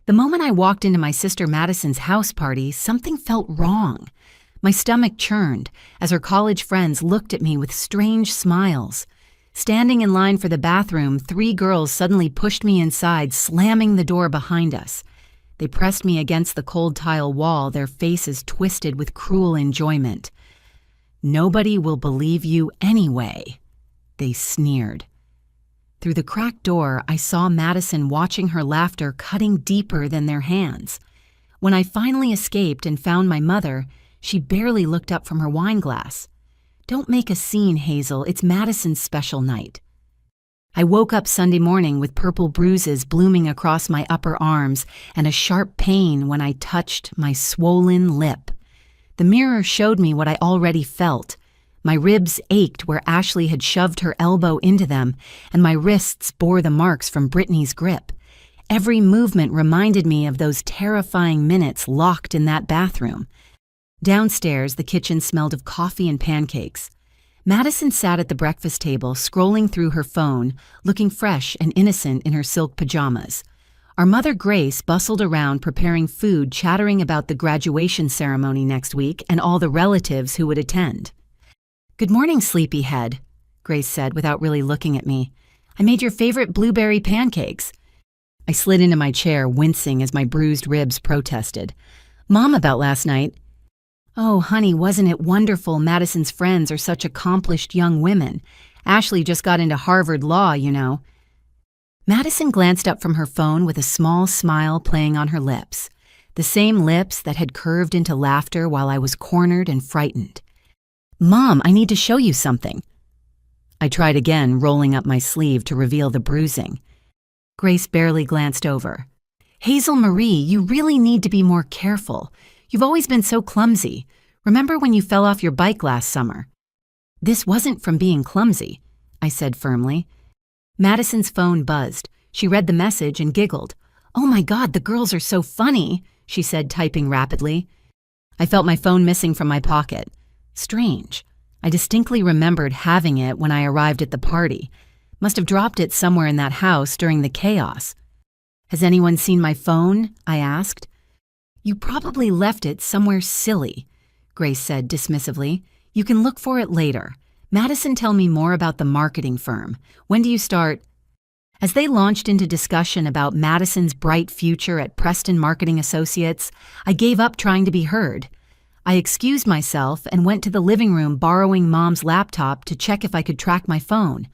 The moment I walked into my sister Madison's house party, something felt wrong. My stomach churned as her college friends looked at me with strange smiles. Standing in line for the bathroom, 3 girls suddenly pushed me inside, slamming the door behind us. They pressed me against the cold tile wall, their faces twisted with cruel enjoyment. "Nobody will believe you anyway," they sneered. Through the cracked door, I saw Madison watching her laughter cutting deeper than their hands. When I finally escaped and found my mother, she barely looked up from her wine glass. "Don't make a scene, Hazel. It's Madison's special night." I woke up Sunday morning with purple bruises blooming across my upper arms and a sharp pain when I touched my swollen lip. The mirror showed me what I already felt. My ribs ached where Ashley had shoved her elbow into them, and my wrists bore the marks from Brittany's grip. Every movement reminded me of those terrifying minutes locked in that bathroom. Downstairs, the kitchen smelled of coffee and pancakes. Madison sat at the breakfast table, scrolling through her phone, looking fresh and innocent in her silk pajamas. Our mother, Grace, bustled around preparing food, chattering about the graduation ceremony next week and all the relatives who would attend. "Good morning, sleepyhead," Grace said without really looking at me. "I made your favorite blueberry pancakes." I slid into my chair, wincing as my bruised ribs protested. "Mom, about last night." "Oh, honey, wasn't it wonderful? Madison's friends are such accomplished young women. Ashley just got into Harvard Law, you know." Madison glanced up from her phone with a small smile playing on her lips, the same lips that had curved into laughter while I was cornered and frightened. "Mom, I need to show you something." I tried again, rolling up my sleeve to reveal the bruising. Grace barely glanced over. "Hazel Marie, you really need to be more careful. You've always been so clumsy. Remember when you fell off your bike last summer?" "This wasn't from being clumsy," I said firmly. Madison's phone buzzed. She read the message and giggled. "Oh my God, the girls are so funny," she said, typing rapidly. I felt my phone missing from my pocket. Strange. I distinctly remembered having it when I arrived at the party. Must have dropped it somewhere in that house during the chaos. "Has anyone seen my phone?" I asked. "You probably left it somewhere silly," Grace said dismissively. "You can look for it later. Madison, tell me more about the marketing firm. When do you start?" As they launched into discussion about Madison's bright future at Preston Marketing Associates, I gave up trying to be heard. I excused myself and went to the living room, borrowing Mom's laptop to check if I could track my phone.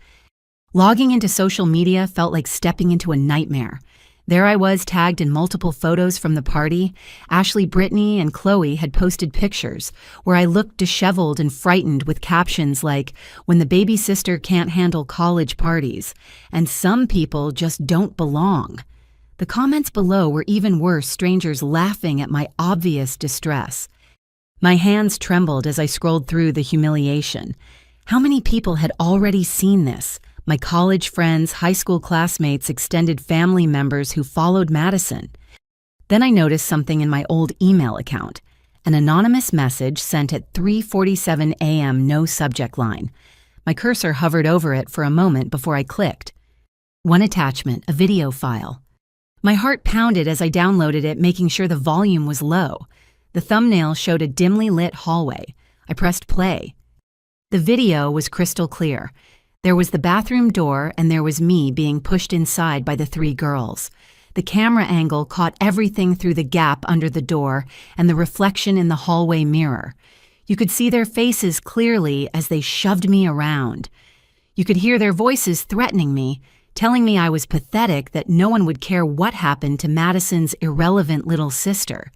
Logging into social media felt like stepping into a nightmare. There I was, tagged in multiple photos from the party. Ashley, Brittany, and Chloe had posted pictures where I looked disheveled and frightened with captions like, "When the baby sister can't handle college parties," and "Some people just don't belong." The comments below were even worse, strangers laughing at my obvious distress. My hands trembled as I scrolled through the humiliation. How many people had already seen this? My college friends, high school classmates, extended family members who followed Madison. Then I noticed something in my old email account. An anonymous message sent at 3:47 a.m., no subject line. My cursor hovered over it for a moment before I clicked. One attachment, a video file. My heart pounded as I downloaded it, making sure the volume was low. The thumbnail showed a dimly lit hallway. I pressed play. The video was crystal clear. There was the bathroom door, and there was me being pushed inside by the 3 girls. The camera angle caught everything through the gap under the door and the reflection in the hallway mirror. You could see their faces clearly as they shoved me around. You could hear their voices threatening me, telling me I was pathetic, that no one would care what happened to Madison's irrelevant little sister.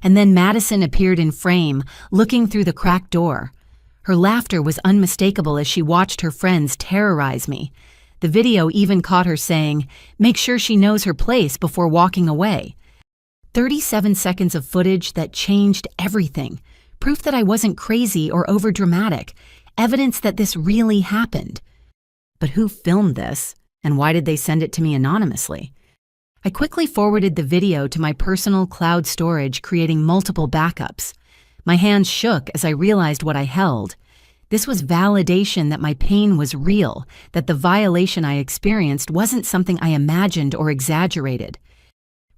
And then Madison appeared in frame, looking through the cracked door. Her laughter was unmistakable as she watched her friends terrorize me. The video even caught her saying, "Make sure she knows her place," before walking away. 37 seconds of footage that changed everything. Proof that I wasn't crazy or overdramatic. Evidence that this really happened. But who filmed this, and why did they send it to me anonymously? I quickly forwarded the video to my personal cloud storage, creating multiple backups. My hands shook as I realized what I held. This was validation that my pain was real, that the violation I experienced wasn't something I imagined or exaggerated.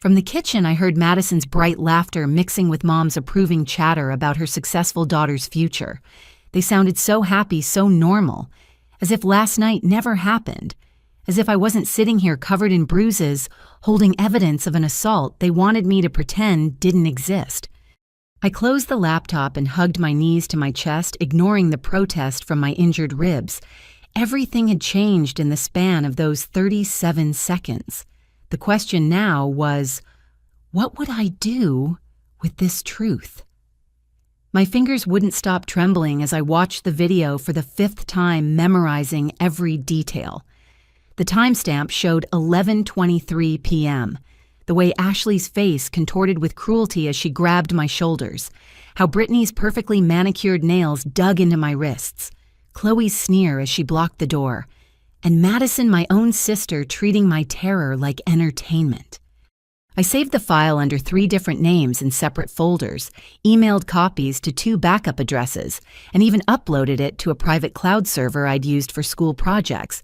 From the kitchen, I heard Madison's bright laughter mixing with Mom's approving chatter about her successful daughter's future. They sounded so happy, so normal, as if last night never happened, as if I wasn't sitting here covered in bruises, holding evidence of an assault they wanted me to pretend didn't exist. I closed the laptop and hugged my knees to my chest, ignoring the protest from my injured ribs. Everything had changed in the span of those 37 seconds. The question now was, what would I do with this truth? My fingers wouldn't stop trembling as I watched the video for the 5th time, memorizing every detail. The timestamp showed 11:23 p.m., the way Ashley's face contorted with cruelty as she grabbed my shoulders, how Brittany's perfectly manicured nails dug into my wrists, Chloe's sneer as she blocked the door, and Madison, my own sister, treating my terror like entertainment. I saved the file under 3 different names in separate folders, emailed copies to 2 backup addresses, and even uploaded it to a private cloud server I'd used for school projects.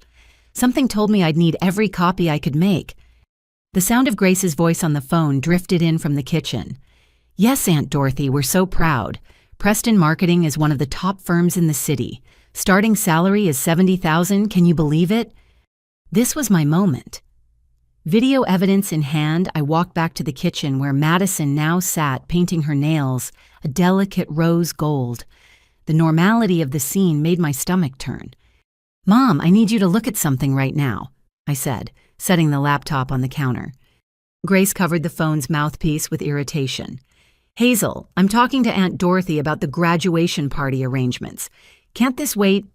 Something told me I'd need every copy I could make. The sound of Grace's voice on the phone drifted in from the kitchen. "Yes, Aunt Dorothy, we're so proud. Preston Marketing is one of the top firms in the city. Starting salary is $70,000, can you believe it?" This was my moment. Video evidence in hand, I walked back to the kitchen where Madison now sat painting her nails, a delicate rose gold. The normality of the scene made my stomach turn. "Mom, I need you to look at something right now," I said, setting the laptop on the counter. Grace covered the phone's mouthpiece with irritation. "Hazel, I'm talking to Aunt Dorothy about the graduation party arrangements. Can't this wait?"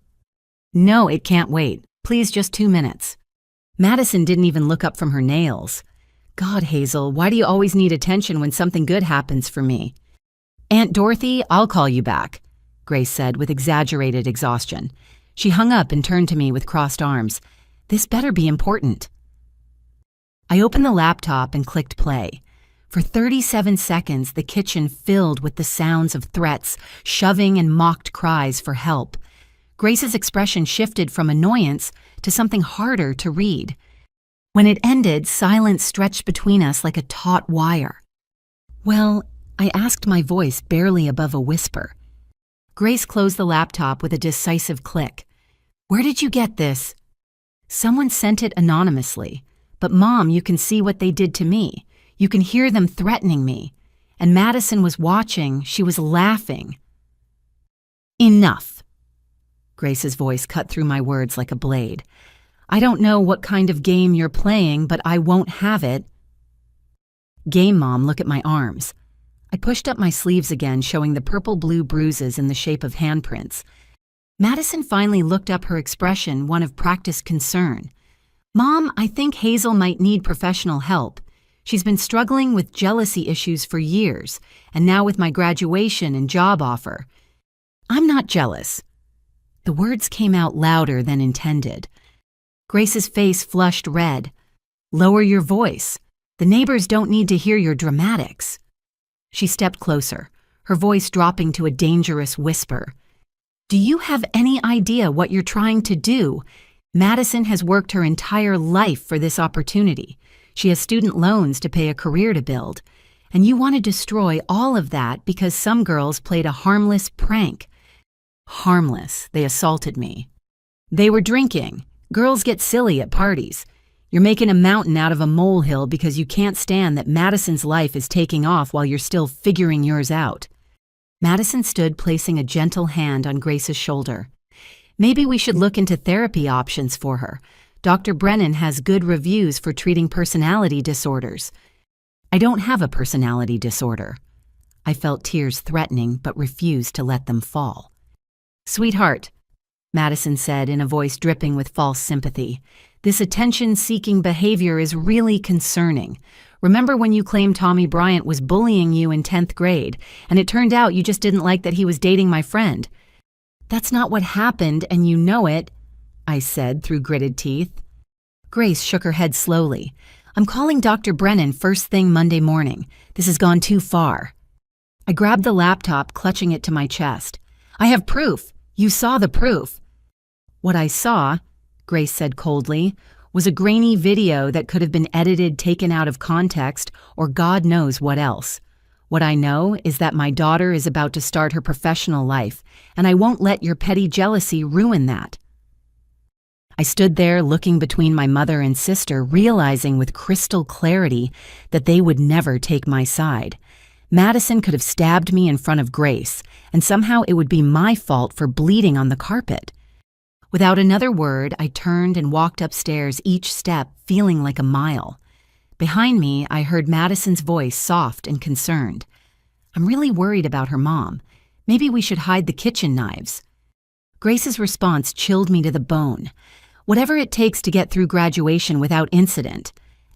"No, it can't wait. Please, just 2 minutes." Madison didn't even look up from her nails. "God, Hazel, why do you always need attention when something good happens for me?" "Aunt Dorothy, I'll call you back," Grace said with exaggerated exhaustion. She hung up and turned to me with crossed arms. "This better be important." I opened the laptop and clicked play. For 37 seconds, the kitchen filled with the sounds of threats, shoving, and mocked cries for help. Grace's expression shifted from annoyance to something harder to read. When it ended, silence stretched between us like a taut wire. "Well," I asked, my voice barely above a whisper. Grace closed the laptop with a decisive click. "Where did you get this?" "Someone sent it anonymously. But Mom, you can see what they did to me. You can hear them threatening me. And Madison was watching. She was laughing." "Enough." Grace's voice cut through my words like a blade. "I don't know what kind of game you're playing, but I won't have it." "Game, Mom, look at my arms." I pushed up my sleeves again, showing the purple-blue bruises in the shape of handprints. Madison finally looked up, her expression one of practiced concern. "Mom, I think Hazel might need professional help. She's been struggling with jealousy issues for years, and now with my graduation and job offer." "I'm not jealous." The words came out louder than intended. Grace's face flushed red. "Lower your voice. The neighbors don't need to hear your dramatics." She stepped closer, her voice dropping to a dangerous whisper. "Do you have any idea what you're trying to do? Madison has worked her entire life for this opportunity. She has student loans to pay a career to build. And you want to destroy all of that because some girls played a harmless prank." "Harmless, they assaulted me." "They were drinking. Girls get silly at parties. You're making a mountain out of a molehill because you can't stand that Madison's life is taking off while you're still figuring yours out." Madison stood, placing a gentle hand on Grace's shoulder. "Maybe we should look into therapy options for her. Dr. Brennan has good reviews for treating personality disorders." "I don't have a personality disorder." I felt tears threatening but refused to let them fall. "Sweetheart," Madison said in a voice dripping with false sympathy, "this attention-seeking behavior is really concerning. Remember when you claimed Tommy Bryant was bullying you in 10th grade, and it turned out you just didn't like that he was dating my friend?" "That's not what happened, and you know it," I said through gritted teeth. Grace shook her head slowly. "I'm calling Dr. Brennan first thing Monday morning. This has gone too far." I grabbed the laptop, clutching it to my chest. "I have proof. You saw the proof." "What I saw," Grace said coldly, was a grainy video that could have been edited, taken out of context, or God knows what else. What I know is that my daughter is about to start her professional life, and I won't let your petty jealousy ruin that. I stood there looking between my mother and sister, realizing with crystal clarity that they would never take my side. Madison could have stabbed me in front of Grace, and somehow it would be my fault for bleeding on the carpet. Without another word, I turned and walked upstairs, each step feeling like a mile. Behind me, I heard Madison's voice, soft and concerned. "I'm really worried about her mom. Maybe we should hide the kitchen knives." Grace's response chilled me to the bone. Whatever it takes to get through graduation without incident.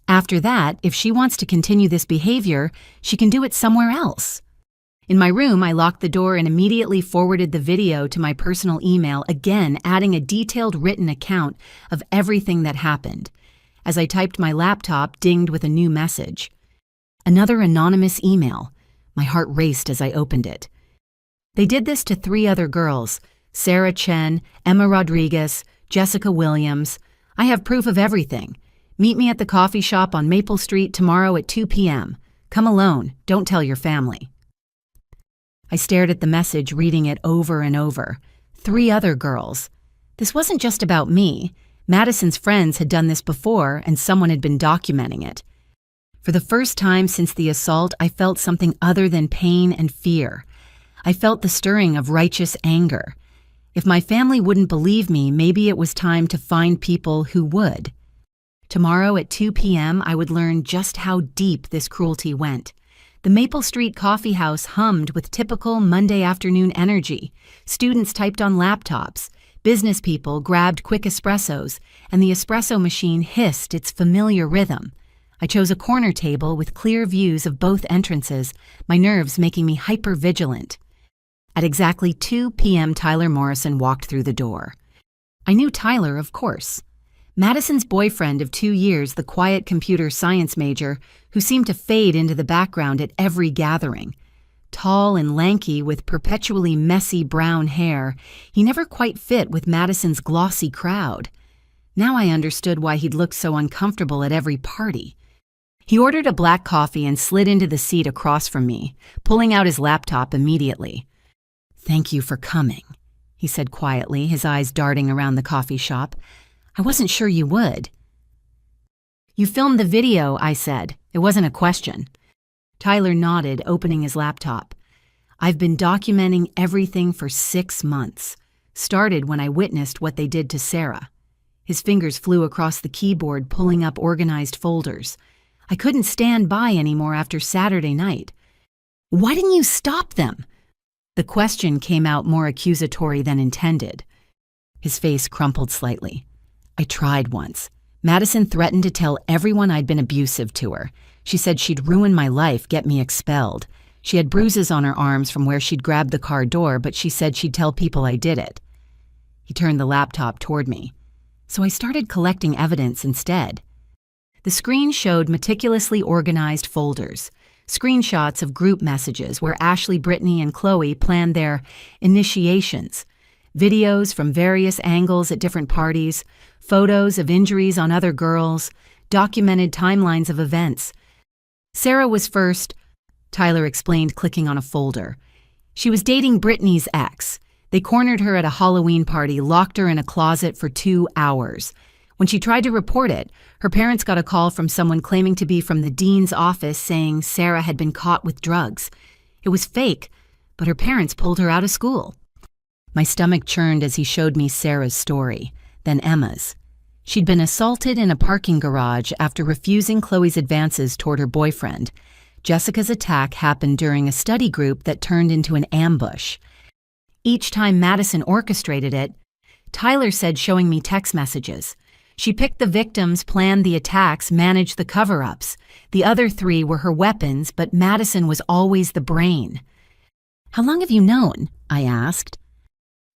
After that, if she wants to continue this behavior, she can do it somewhere else. In my room, I locked the door and immediately forwarded the video to my personal email, again adding a detailed written account of everything that happened. As I typed, my laptop dinged with a new message. Another anonymous email. My heart raced as I opened it. They did this to 3 other girls: Sarah Chen, Emma Rodriguez, Jessica Williams. I have proof of everything. Meet me at the coffee shop on Maple Street tomorrow at 2 p.m. Come alone. Don't tell your family. I stared at the message, reading it over and over. 3 other girls. This wasn't just about me. Madison's friends had done this before, and someone had been documenting it. For the first time since the assault, I felt something other than pain and fear. I felt the stirring of righteous anger. If my family wouldn't believe me, maybe it was time to find people who would. Tomorrow at 2 p.m., I would learn just how deep this cruelty went. The Maple Street coffee house hummed with typical Monday afternoon energy. Students typed on laptops. Business people grabbed quick espressos, and the espresso machine hissed its familiar rhythm. I chose a corner table with clear views of both entrances, my nerves making me hypervigilant. At exactly 2 p.m., Tyler Morrison walked through the door. I knew Tyler, of course. Madison's boyfriend of 2 years, the quiet computer science major, who seemed to fade into the background at every gathering. Tall and lanky with perpetually messy brown hair, he never quite fit with Madison's glossy crowd. Now I understood why he'd looked so uncomfortable at every party. He ordered a black coffee and slid into the seat across from me, pulling out his laptop immediately. "Thank you for coming," he said quietly, his eyes darting around the coffee shop. "I wasn't sure you would." "You filmed the video," I said. It wasn't a question. Tyler nodded, opening his laptop. "I've been documenting everything for 6 months. Started when I witnessed what they did to Sarah." His fingers flew across the keyboard, pulling up organized folders. "I couldn't stand by anymore after Saturday night." "Why didn't you stop them?" The question came out more accusatory than intended. His face crumpled slightly. "I tried once. Madison threatened to tell everyone I'd been abusive to her. She said she'd ruin my life, get me expelled. She had bruises on her arms from where she'd grabbed the car door, but she said she'd tell people I did it." He turned the laptop toward me. "So I started collecting evidence instead." The screen showed meticulously organized folders. Screenshots of group messages where Ashley, Brittany, and Chloe planned their initiations, videos from various angles at different parties, photos of injuries on other girls, documented timelines of events. Sarah was first, Tyler explained, clicking on a folder. She was dating Brittany's ex. They cornered her at a Halloween party, locked her in a closet for 2 hours. When she tried to report it, her parents got a call from someone claiming to be from the dean's office saying Sarah had been caught with drugs. It was fake, but her parents pulled her out of school. My stomach churned as he showed me Sarah's story, then Emma's. She'd been assaulted in a parking garage after refusing Chloe's advances toward her boyfriend. Jessica's attack happened during a study group that turned into an ambush. Each time Madison orchestrated it, Tyler said, showing me text messages. She picked the victims, planned the attacks, managed the cover-ups. The other 3 were her weapons, but Madison was always the brain. "How long have you known?" I asked.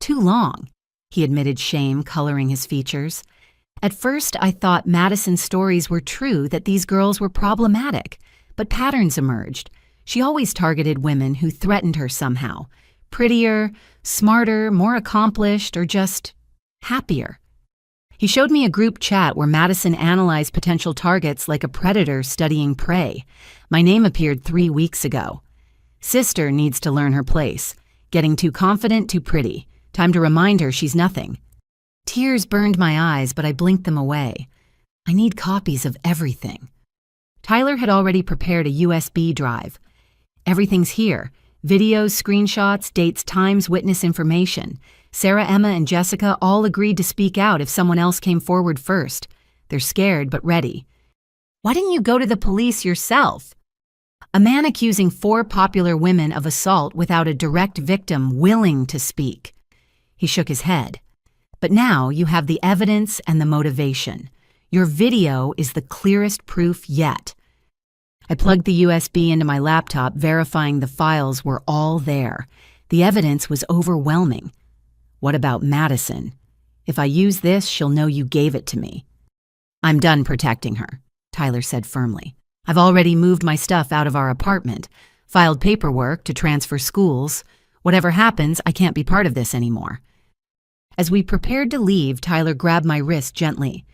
"Too long," he admitted, shame coloring his features. At first, I thought Madison's stories were true, that these girls were problematic, but patterns emerged. She always targeted women who threatened her somehow. Prettier, smarter, more accomplished, or just happier. He showed me a group chat where Madison analyzed potential targets like a predator studying prey. My name appeared 3 weeks ago. Sister needs to learn her place. Getting too confident, too pretty. Time to remind her she's nothing. Tears burned my eyes, but I blinked them away. I need copies of everything. Tyler had already prepared a USB drive. Everything's here. Videos, screenshots, dates, times, witness information. Sarah, Emma, and Jessica all agreed to speak out if someone else came forward first. They're scared, but ready. Why didn't you go to the police yourself? A man accusing 4 popular women of assault without a direct victim willing to speak. He shook his head. But now you have the evidence and the motivation. Your video is the clearest proof yet. I plugged the USB into my laptop, verifying the files were all there. The evidence was overwhelming. What about Madison? If I use this, she'll know you gave it to me. I'm done protecting her, Tyler said firmly. I've already moved my stuff out of our apartment, filed paperwork to transfer schools. Whatever happens, I can't be part of this anymore. As we prepared to leave, Tyler grabbed my wrist gently.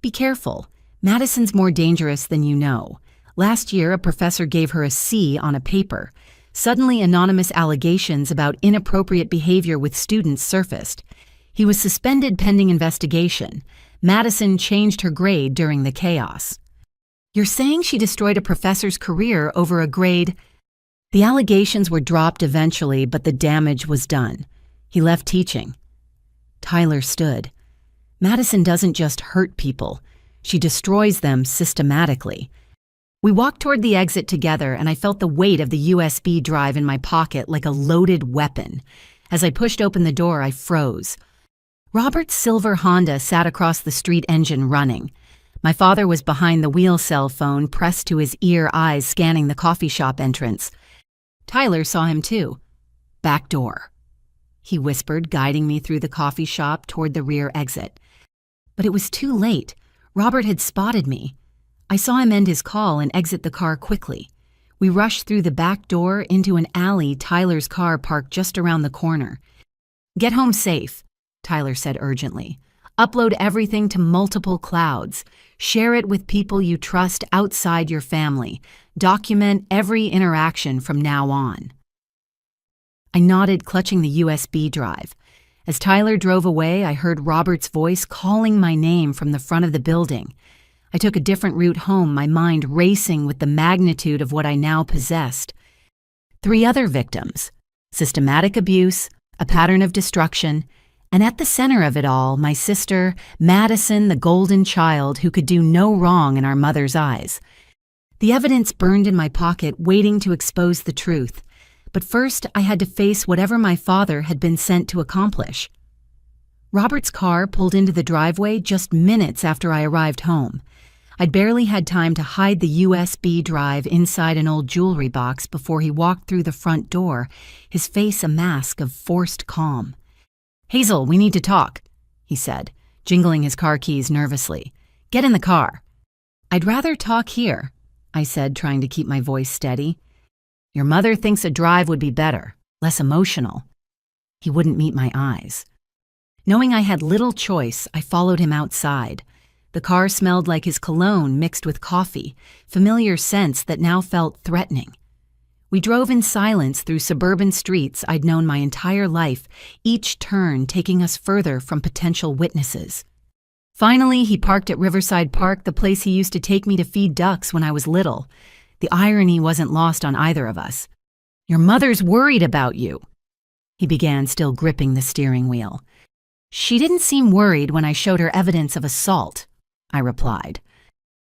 Be careful. Madison's more dangerous than you know. Last year, a professor gave her a C on a paper. Suddenly, anonymous allegations about inappropriate behavior with students surfaced. He was suspended pending investigation. Madison changed her grade during the chaos. You're saying she destroyed a professor's career over a grade? The allegations were dropped eventually, but the damage was done. He left teaching. Tyler stood. Madison doesn't just hurt people. She destroys them systematically. We walked toward the exit together, and I felt the weight of the USB drive in my pocket like a loaded weapon. As I pushed open the door, I froze. Robert's silver Honda sat across the street, engine running. My father was behind the wheel, cell phone pressed to his ear, eyes scanning the coffee shop entrance. Tyler saw him too. Back door, he whispered, guiding me through the coffee shop toward the rear exit. But it was too late. Robert had spotted me. I saw him end his call and exit the car quickly. We rushed through the back door into an alley, Tyler's car parked just around the corner. Get home safe, Tyler said urgently. Upload everything to multiple clouds. Share it with people you trust outside your family. Document every interaction from now on. I nodded, clutching the USB drive. As Tyler drove away, I heard Robert's voice calling my name from the front of the building. I took a different route home, my mind racing with the magnitude of what I now possessed. 3 other victims, systematic abuse, a pattern of destruction, and at the center of it all, my sister, Madison, the golden child who could do no wrong in our mother's eyes. The evidence burned in my pocket, waiting to expose the truth. But first, I had to face whatever my father had been sent to accomplish. Robert's car pulled into the driveway just minutes after I arrived home. I'd barely had time to hide the USB drive inside an old jewelry box before he walked through the front door, his face a mask of forced calm. Hazel, we need to talk, he said, jingling his car keys nervously. Get in the car. I'd rather talk here, I said, trying to keep my voice steady. Your mother thinks a drive would be better, less emotional. He wouldn't meet my eyes. Knowing I had little choice, I followed him outside. The car smelled like his cologne mixed with coffee, familiar scents that now felt threatening. We drove in silence through suburban streets I'd known my entire life, each turn taking us further from potential witnesses. Finally, he parked at Riverside Park, the place he used to take me to feed ducks when I was little. The irony wasn't lost on either of us. Your mother's worried about you, he began, still gripping the steering wheel. She didn't seem worried when I showed her evidence of assault, I replied.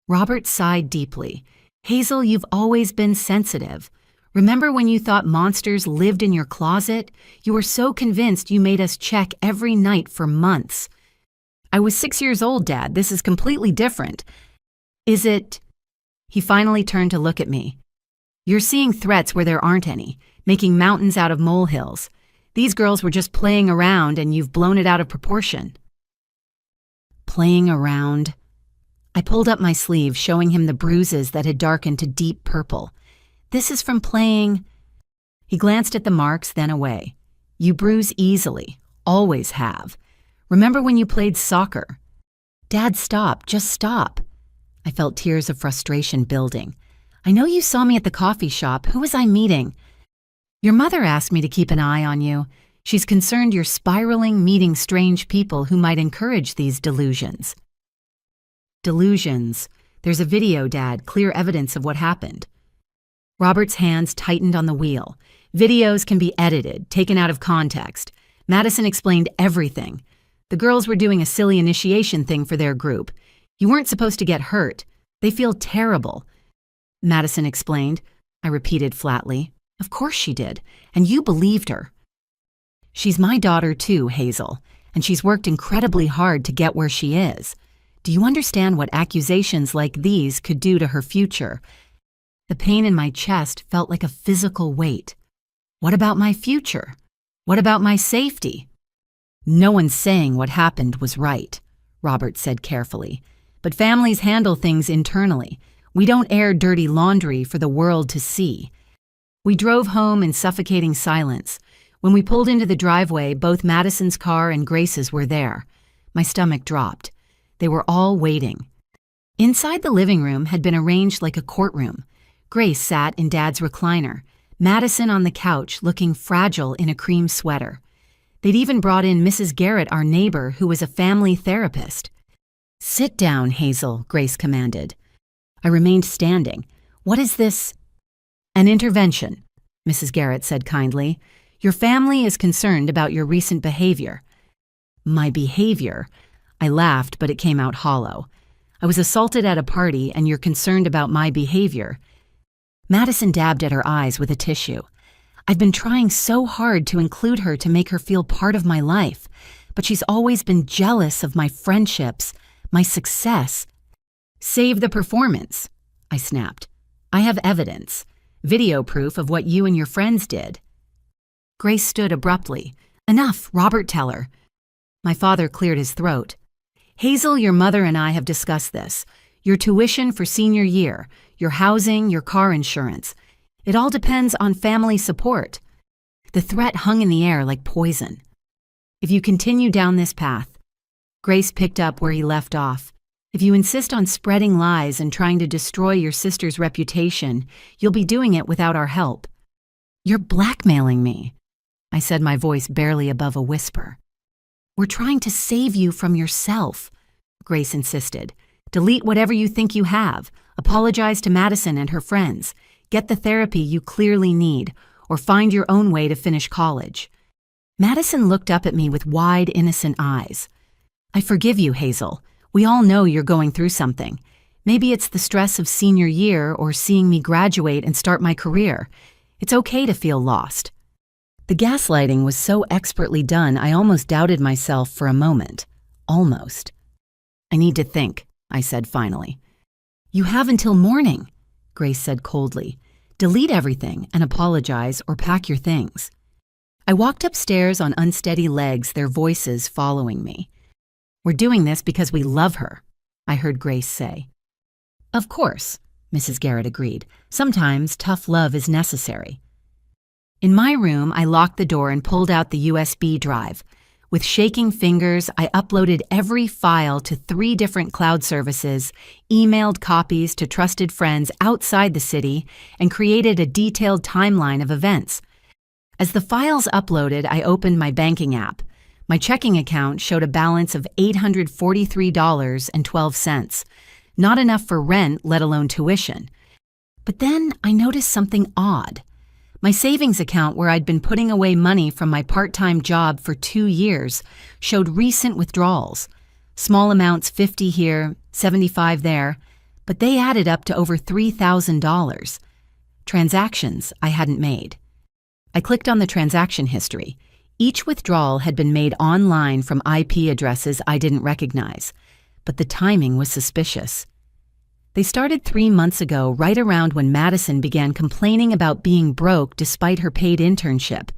Robert sighed deeply. Hazel, you've always been sensitive. Remember when you thought monsters lived in your closet? You were so convinced you made us check every night for months. I was 6 years old, Dad. This is completely different. Is it? He finally turned to look at me. You're seeing threats where there aren't any, making mountains out of molehills. These girls were just playing around and you've blown it out of proportion. Playing around? I pulled up my sleeve, showing him the bruises that had darkened to deep purple. This is from playing. He glanced at the marks, then away. You bruise easily, always have. Remember when you played soccer? Dad, stop. Just stop. I felt tears of frustration building. I know you saw me at the coffee shop. Who was I meeting? Your mother asked me to keep an eye on you. She's concerned you're spiraling, meeting strange people who might encourage these delusions. Delusions. There's a video, Dad, clear evidence of what happened. Robert's hands tightened on the wheel. Videos can be edited, taken out of context. Madison explained everything. The girls were doing a silly initiation thing for their group. You weren't supposed to get hurt. They feel terrible. Madison explained. I repeated flatly. Of course she did, and you believed her. She's my daughter too, Hazel, and she's worked incredibly hard to get where she is. Do you understand what accusations like these could do to her future? The pain in my chest felt like a physical weight. What about my future? What about my safety? No one's saying what happened was right, Robert said carefully. But families handle things internally. We don't air dirty laundry for the world to see. We drove home in suffocating silence. When we pulled into the driveway, both Madison's car and Grace's were there. My stomach dropped. They were all waiting. Inside the living room had been arranged like a courtroom. Grace sat in Dad's recliner, Madison on the couch looking fragile in a cream sweater. They'd even brought in Mrs. Garrett, our neighbor, who was a family therapist. Sit down, Hazel, Grace commanded. I remained standing. What is this? An intervention, Mrs. Garrett said kindly. Your family is concerned about your recent behavior. My behavior? I laughed, but it came out hollow. I was assaulted at a party, and you're concerned about my behavior. Madison dabbed at her eyes with a tissue. I've been trying so hard to include her to make her feel part of my life, but she's always been jealous of my friendships, my success. Save the performance, I snapped. I have evidence, video proof of what you and your friends did. Grace stood abruptly. Enough, Robert, tell her. My father cleared his throat. Hazel, your mother and I have discussed this. Your tuition for senior year, your housing, your car insurance. It all depends on family support. The threat hung in the air like poison. If you continue down this path, Grace picked up where he left off. If you insist on spreading lies and trying to destroy your sister's reputation, you'll be doing it without our help. You're blackmailing me, I said, my voice barely above a whisper. We're trying to save you from yourself, Grace insisted. Delete whatever you think you have. Apologize to Madison and her friends. Get the therapy you clearly need, or find your own way to finish college. Madison looked up at me with wide, innocent eyes. I forgive you, Hazel. We all know you're going through something. Maybe it's the stress of senior year or seeing me graduate and start my career. It's okay to feel lost. The gaslighting was so expertly done, I almost doubted myself for a moment. Almost. I need to think, I said finally. You have until morning, Grace said coldly. Delete everything and apologize or pack your things. I walked upstairs on unsteady legs, their voices following me. We're doing this because we love her, I heard Grace say. Of course, Mrs. Garrett agreed. Sometimes tough love is necessary. In my room, I locked the door and pulled out the USB drive. With shaking fingers, I uploaded every file to 3 different cloud services, emailed copies to trusted friends outside the city, and created a detailed timeline of events. As the files uploaded, I opened my banking app. My checking account showed a balance of $843.12. Not enough for rent, let alone tuition. But then I noticed something odd. My savings account, where I'd been putting away money from my part-time job for 2 years, showed recent withdrawals. Small amounts, $50 here, $75 there, but they added up to over $3,000. Transactions I hadn't made. I clicked on the transaction history. Each withdrawal had been made online from IP addresses I didn't recognize, but the timing was suspicious. They started 3 months ago, right around when Madison began complaining about being broke despite her paid internship.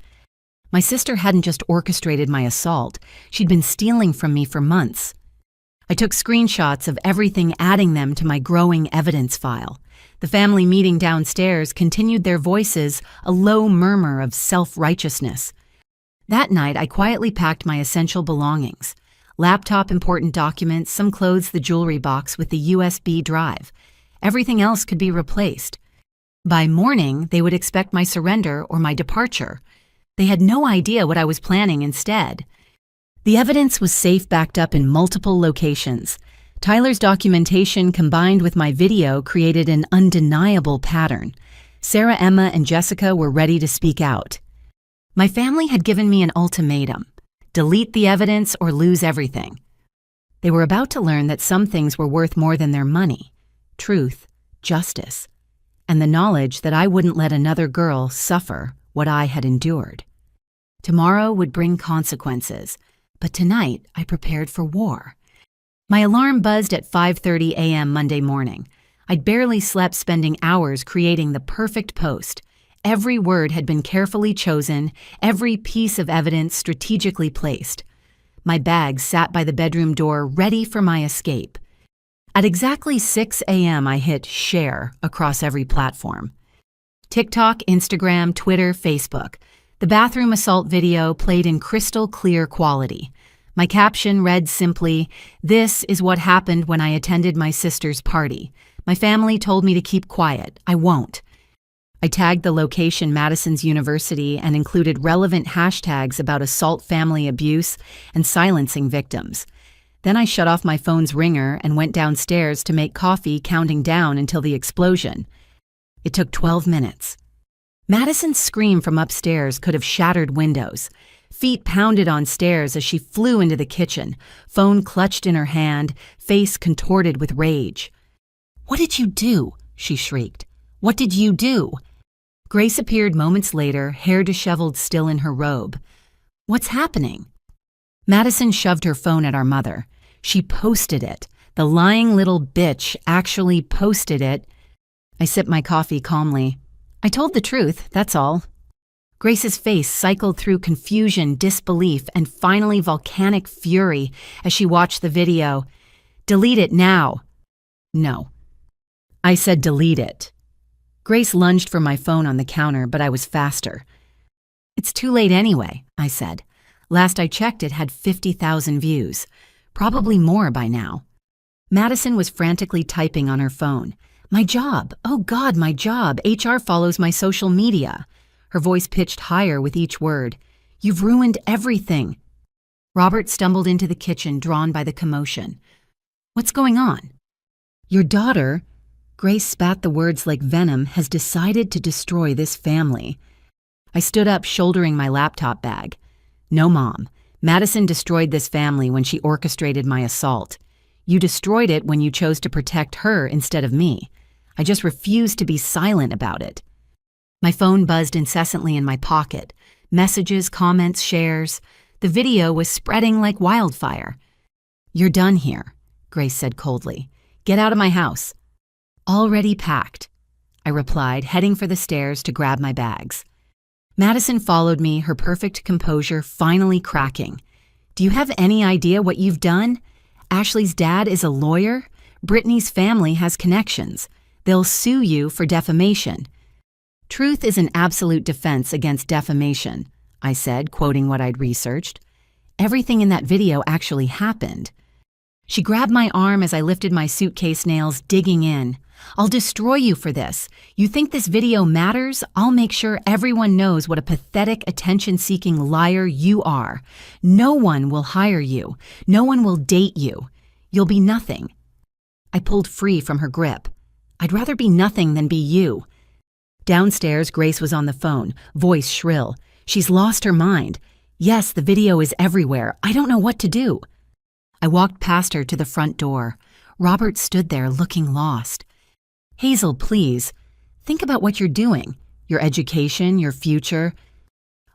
My sister hadn't just orchestrated my assault, she'd been stealing from me for months. I took screenshots of everything, adding them to my growing evidence file. The family meeting downstairs continued their voices, a low murmur of self-righteousness. That night, I quietly packed my essential belongings. Laptop important documents, some clothes, the jewelry box with the USB drive. Everything else could be replaced. By morning, they would expect my surrender or my departure. They had no idea what I was planning instead. The evidence was safe, backed up in multiple locations. Tyler's documentation combined with my video created an undeniable pattern. Sarah, Emma, and Jessica were ready to speak out. My family had given me an ultimatum: delete the evidence or lose everything. They were about to learn that some things were worth more than their money: truth, justice, and the knowledge that I wouldn't let another girl suffer what I had endured. Tomorrow would bring consequences, but tonight I prepared for war. My alarm buzzed at 5:30 a.m. Monday morning. I'd barely slept, spending hours creating the perfect post. Every word had been carefully chosen, every piece of evidence strategically placed. My bag sat by the bedroom door, ready for my escape. At exactly 6 a.m., I hit share across every platform. TikTok, Instagram, Twitter, Facebook. The bathroom assault video played in crystal clear quality. My caption read simply, "This is what happened when I attended my sister's party. My family told me to keep quiet. I won't." I tagged the location, Madison's University, and included relevant hashtags about assault, family abuse, and silencing victims. Then I shut off my phone's ringer and went downstairs to make coffee, counting down until the explosion. It took 12 minutes. Madison's scream from upstairs could have shattered windows. Feet pounded on stairs as she flew into the kitchen, phone clutched in her hand, face contorted with rage. "What did you do?" she shrieked. "What did you do?" Grace appeared moments later, hair disheveled, still in her robe. "What's happening?" Madison shoved her phone at our mother. "She posted it. The lying little bitch actually posted it." I sipped my coffee calmly. "I told the truth, that's all." Grace's face cycled through confusion, disbelief, and finally volcanic fury as she watched the video. "Delete it now." "No." I said delete it. Grace lunged for my phone on the counter, but I was faster. "It's too late anyway," I said. Last I checked, it had 50,000 views. Probably more by now. Madison was frantically typing on her phone. "My job. Oh God, my job. HR follows my social media." Her voice pitched higher with each word. "You've ruined everything." Robert stumbled into the kitchen, drawn by the commotion. "What's going on?" "Your daughter," Grace spat the words like venom, "has decided to destroy this family." I stood up, shouldering my laptop bag. "No, Mom. Madison destroyed this family when she orchestrated my assault. You destroyed it when you chose to protect her instead of me. I just refused to be silent about it." My phone buzzed incessantly in my pocket. Messages, comments, shares. The video was spreading like wildfire. "You're done here," Grace said coldly. "Get out of my house." "Already packed," I replied, heading for the stairs to grab my bags. Madison followed me, her perfect composure finally cracking. "Do you have any idea what you've done? Ashley's dad is a lawyer. Brittany's family has connections. They'll sue you for defamation." "Truth is an absolute defense against defamation," I said, quoting what I'd researched. "Everything in that video actually happened." She grabbed my arm as I lifted my suitcase, nails digging in. "I'll destroy you for this. You think this video matters? I'll make sure everyone knows what a pathetic, attention-seeking liar you are. No one will hire you. No one will date you. You'll be nothing." I pulled free from her grip. "I'd rather be nothing than be you." Downstairs, Grace was on the phone, voice shrill. "She's lost her mind. Yes, the video is everywhere. I don't know what to do." I walked past her to the front door. Robert stood there looking lost. "Hazel, please. Think about what you're doing. Your education, your future."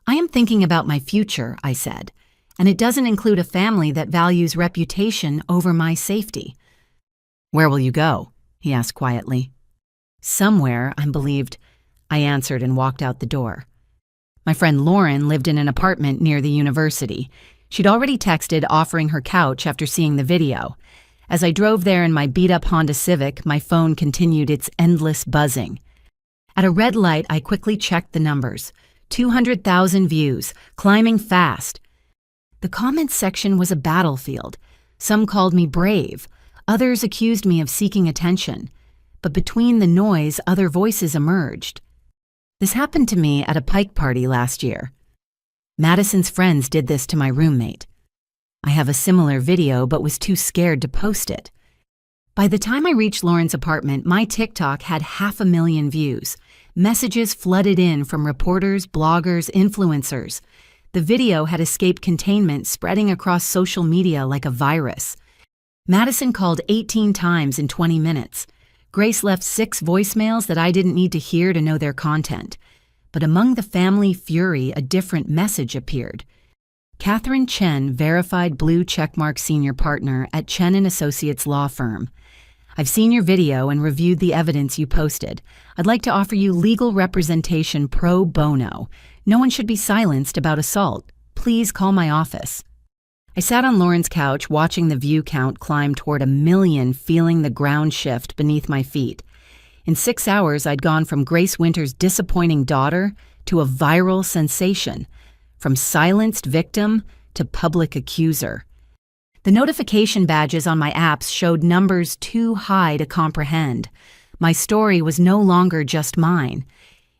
"I am thinking about my future," I said, "and it doesn't include a family that values reputation over my safety." "Where will you go?" he asked quietly. "Somewhere, I'm believed," I answered and walked out the door. My friend Lauren lived in an apartment near the university. She'd already texted offering her couch after seeing the video. As I drove there in my beat-up Honda Civic, my phone continued its endless buzzing. At a red light, I quickly checked the numbers. 200,000 views, climbing fast. The comments section was a battlefield. Some called me brave, others accused me of seeking attention. But between the noise, other voices emerged. This happened to me at a Pike party last year. Madison's friends did this to my roommate. I have a similar video but was too scared to post it. By the time I reached Lauren's apartment, my TikTok had 500,000 views. Messages flooded in from reporters, bloggers, influencers. The video had escaped containment, spreading across social media like a virus. Madison called 18 times in 20 minutes. Grace left 6 voicemails that I didn't need to hear to know their content. But among the family fury, a different message appeared. Catherine Chen, verified blue checkmark senior partner at Chen & Associates law firm. I've seen your video and reviewed the evidence you posted. I'd like to offer you legal representation pro bono. No one should be silenced about assault. Please call my office. I sat on Lauren's couch watching the view count climb toward 1 million, feeling the ground shift beneath my feet. In 6 hours, I'd gone from Grace Winter's disappointing daughter to a viral sensation, from silenced victim to public accuser. The notification badges on my apps showed numbers too high to comprehend. My story was no longer just mine.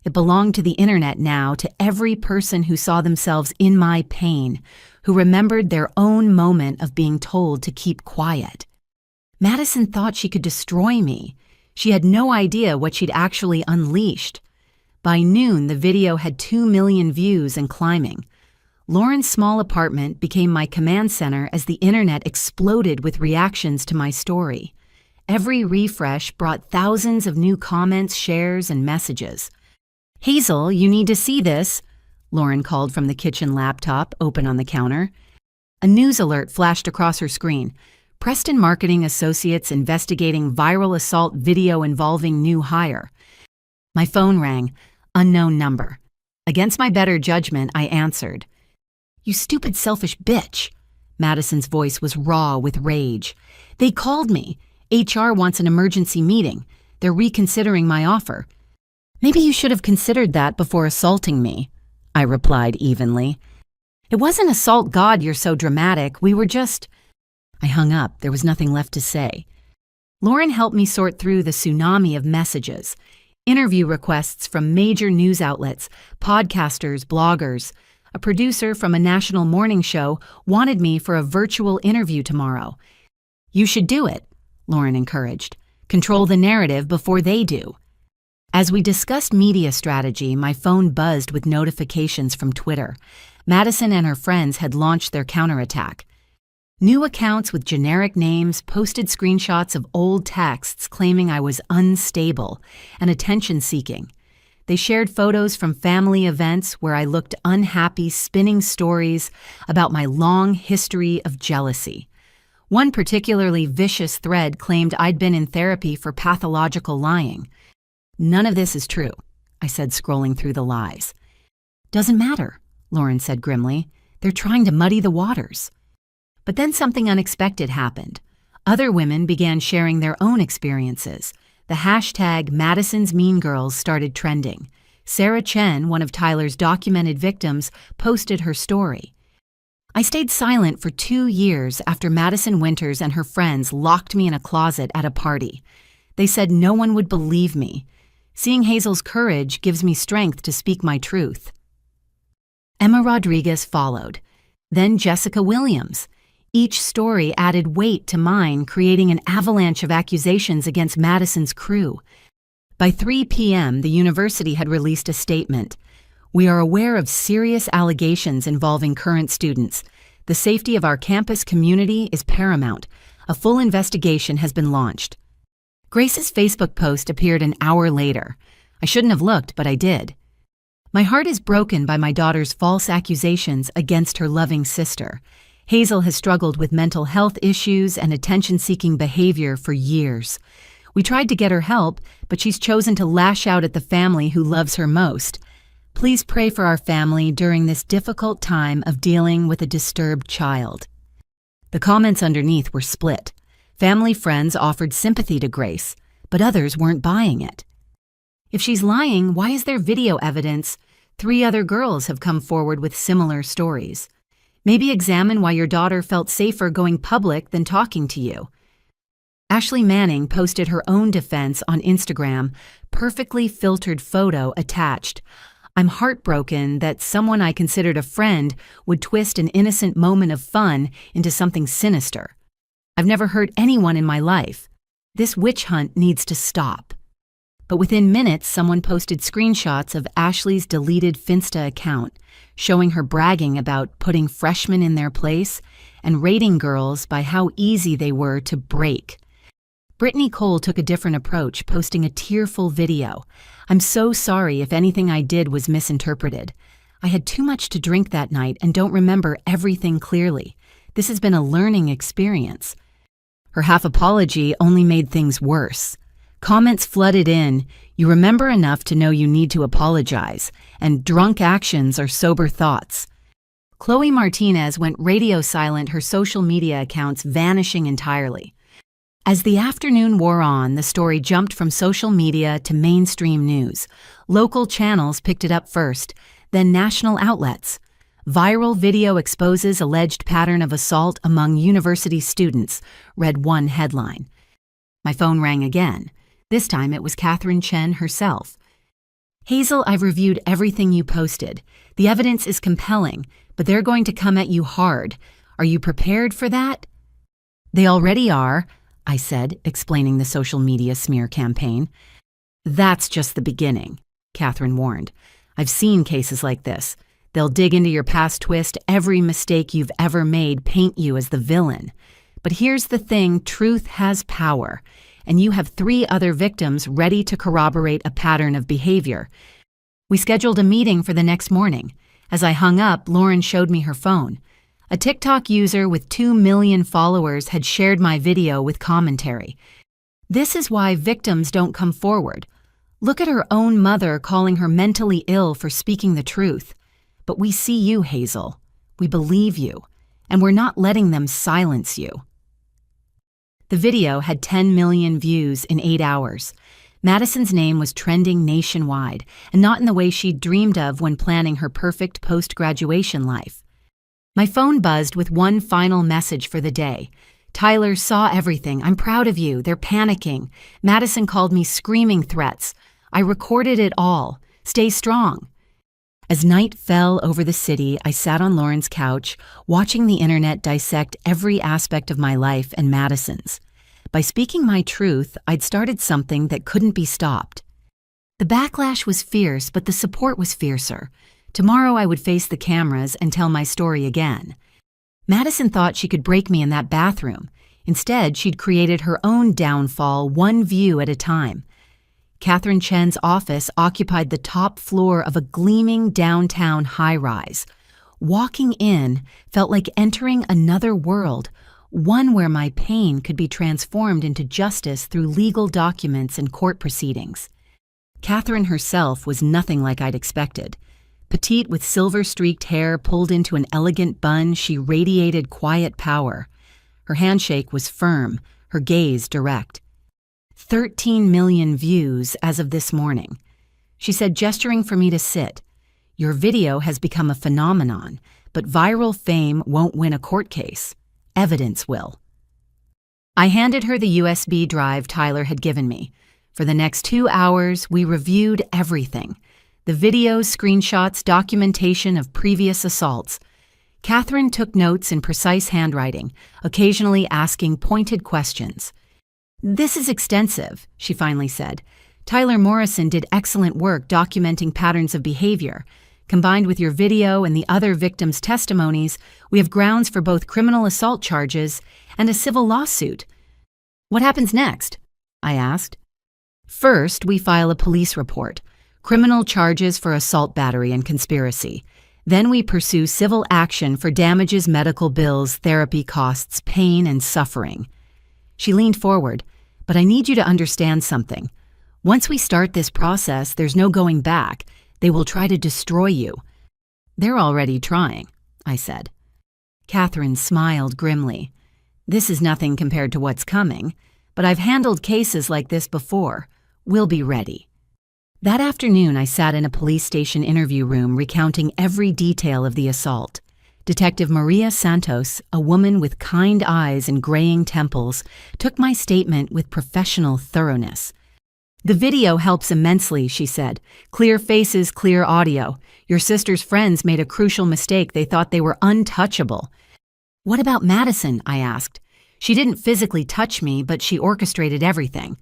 It belonged to the internet now, to every person who saw themselves in my pain, who remembered their own moment of being told to keep quiet. Madison thought she could destroy me. She had no idea what she'd actually unleashed. By noon, the video had 2 million views and climbing. Lauren's small apartment became my command center as the internet exploded with reactions to my story. Every refresh brought thousands of new comments, shares, and messages. "Hazel, you need to see this," Lauren called from the kitchen laptop open on the counter. A news alert flashed across her screen. Preston Marketing Associates investigating viral assault video involving new hire. My phone rang. Unknown number. Against my better judgment, I answered. "You stupid, selfish bitch." Madison's voice was raw with rage. "They called me. HR wants an emergency meeting. They're reconsidering my offer." "Maybe you should have considered that before assaulting me," I replied evenly. "It wasn't assault, God, you're so dramatic. We were just—" I hung up. There was nothing left to say. Lauren helped me sort through the tsunami of messages. Interview requests from major news outlets, podcasters, bloggers. A producer from a national morning show wanted me for a virtual interview tomorrow. "You should do it," Lauren encouraged. "Control the narrative before they do." As we discussed media strategy, my phone buzzed with notifications from Twitter. Madison and her friends had launched their counterattack. New accounts with generic names posted screenshots of old texts claiming I was unstable and attention-seeking. They shared photos from family events where I looked unhappy, spinning stories about my long history of jealousy. One particularly vicious thread claimed I'd been in therapy for pathological lying. "None of this is true," I said, scrolling through the lies. "Doesn't matter," Lauren said grimly. "They're trying to muddy the waters." But then something unexpected happened. Other women began sharing their own experiences. The hashtag Madison's Mean Girls started trending. Sarah Chen, one of Tyler's documented victims, posted her story. I stayed silent for 2 years after Madison Winters and her friends locked me in a closet at a party. They said no one would believe me. Seeing Hazel's courage gives me strength to speak my truth. Emma Rodriguez followed. Then Jessica Williams. Each story added weight to mine, creating an avalanche of accusations against Madison's crew. By 3 p.m., the university had released a statement. "We are aware of serious allegations involving current students. The safety of our campus community is paramount. A full investigation has been launched." Grace's Facebook post appeared an hour later. I shouldn't have looked, but I did. My heart is broken by my daughter's false accusations against her loving sister. Hazel has struggled with mental health issues and attention-seeking behavior for years. We tried to get her help, but she's chosen to lash out at the family who loves her most. Please pray for our family during this difficult time of dealing with a disturbed child. The comments underneath were split. Family friends offered sympathy to Grace, but others weren't buying it. If she's lying, why is there video evidence? 3 other girls have come forward with similar stories. Maybe examine why your daughter felt safer going public than talking to you. Ashley Manning posted her own defense on Instagram, perfectly filtered photo attached. I'm heartbroken that someone I considered a friend would twist an innocent moment of fun into something sinister. I've never hurt anyone in my life. This witch hunt needs to stop. But within minutes, someone posted screenshots of Ashley's deleted Finsta account, showing her bragging about putting freshmen in their place and rating girls by how easy they were to break. Brittany Cole took a different approach, posting a tearful video. I'm so sorry if anything I did was misinterpreted. I had too much to drink that night and don't remember everything clearly. This has been a learning experience. Her half apology only made things worse. Comments flooded in, "You remember enough to know you need to apologize," and "drunk actions are sober thoughts." Chloe Martinez went radio silent, her social media accounts vanishing entirely. As the afternoon wore on, the story jumped from social media to mainstream news. Local channels picked it up first, then national outlets. Viral video exposes alleged pattern of assault among university students, read one headline. My phone rang again. This time it was Catherine Chen herself. "Hazel, I've reviewed everything you posted. The evidence is compelling, but they're going to come at you hard. Are you prepared for that?" "They already are," I said, explaining the social media smear campaign. "That's just the beginning," Catherine warned. "I've seen cases like this. They'll dig into your past, twist every mistake you've ever made, paint you as the villain. But here's the thing, truth has power, and you have 3 other victims ready to corroborate a pattern of behavior." We scheduled a meeting for the next morning. As I hung up, Lauren showed me her phone. A TikTok user with 2 million followers had shared my video with commentary. "This is why victims don't come forward. Look at her own mother calling her mentally ill for speaking the truth. But we see you, Hazel. We believe you, and we're not letting them silence you." The video had 10 million views in 8 hours. Madison's name was trending nationwide, and not in the way she'd dreamed of when planning her perfect post-graduation life. My phone buzzed with one final message for the day. "Tyler saw everything. I'm proud of you. They're panicking. Madison called me screaming threats. I recorded it all. Stay strong." As night fell over the city, I sat on Lauren's couch, watching the internet dissect every aspect of my life and Madison's. By speaking my truth, I'd started something that couldn't be stopped. The backlash was fierce, but the support was fiercer. Tomorrow I would face the cameras and tell my story again. Madison thought she could break me in that bathroom. Instead, she'd created her own downfall, one view at a time. Catherine Chen's office occupied the top floor of a gleaming downtown high-rise. Walking in felt like entering another world, one where my pain could be transformed into justice through legal documents and court proceedings. Catherine herself was nothing like I'd expected. Petite with silver-streaked hair pulled into an elegant bun, she radiated quiet power. Her handshake was firm, her gaze direct. 13 million views as of this morning. She said, gesturing for me to sit, "Your video has become a phenomenon, but viral fame won't win a court case. Evidence will." I handed her the USB drive Tyler had given me. For the next 2 hours, we reviewed everything. The videos, screenshots, documentation of previous assaults. Catherine took notes in precise handwriting, occasionally asking pointed questions. "This is extensive," she finally said. "Tyler Morrison did excellent work documenting patterns of behavior. Combined with your video and the other victims' testimonies, we have grounds for both criminal assault charges and a civil lawsuit." "What happens next?" I asked. "First, we file a police report. Criminal charges for assault, battery, and conspiracy. Then we pursue civil action for damages, medical bills, therapy costs, pain, and suffering." She leaned forward. "But I need you to understand something. Once we start this process, there's no going back. They will try to destroy you." "They're already trying," I said. Catherine smiled grimly. "This is nothing compared to what's coming, but I've handled cases like this before. We'll be ready." That afternoon, I sat in a police station interview room recounting every detail of the assault. Detective Maria Santos, a woman with kind eyes and graying temples, took my statement with professional thoroughness. "The video helps immensely," she said. "Clear faces, clear audio. Your sister's friends made a crucial mistake. They thought they were untouchable." "What about Madison?" I asked. "She didn't physically touch me, but she orchestrated everything."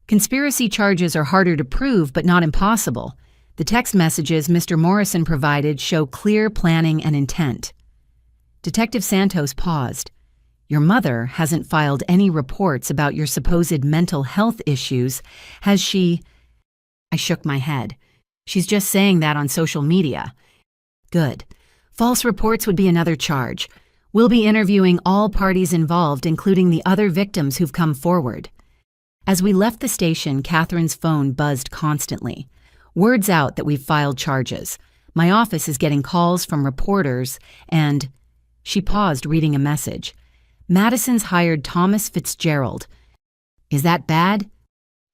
"Conspiracy charges are harder to prove, but not impossible. The text messages Mr. Morrison provided show clear planning and intent." Detective Santos paused. "Your mother hasn't filed any reports about your supposed mental health issues, has she?" I shook my head. "She's just saying that on social media." "Good. False reports would be another charge. We'll be interviewing all parties involved, including the other victims who've come forward." As we left the station, Catherine's phone buzzed constantly. "Word's out that we've filed charges. My office is getting calls from reporters, and—" She paused, reading a message. "Madison's hired Thomas Fitzgerald." "Is that bad?"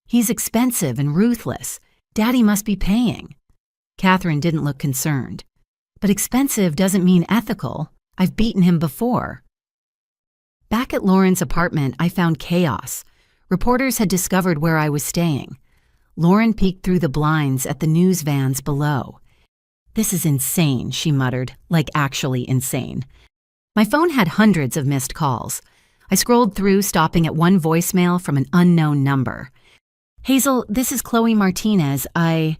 "He's expensive and ruthless. Daddy must be paying." Catherine didn't look concerned. "But expensive doesn't mean ethical. I've beaten him before." Back at Lauren's apartment, I found chaos. Reporters had discovered where I was staying. Lauren peeked through the blinds at the news vans below. "This is insane," she muttered, like actually insane. My phone had hundreds of missed calls. I scrolled through, stopping at one voicemail from an unknown number. "Hazel, this is Chloe Martinez. I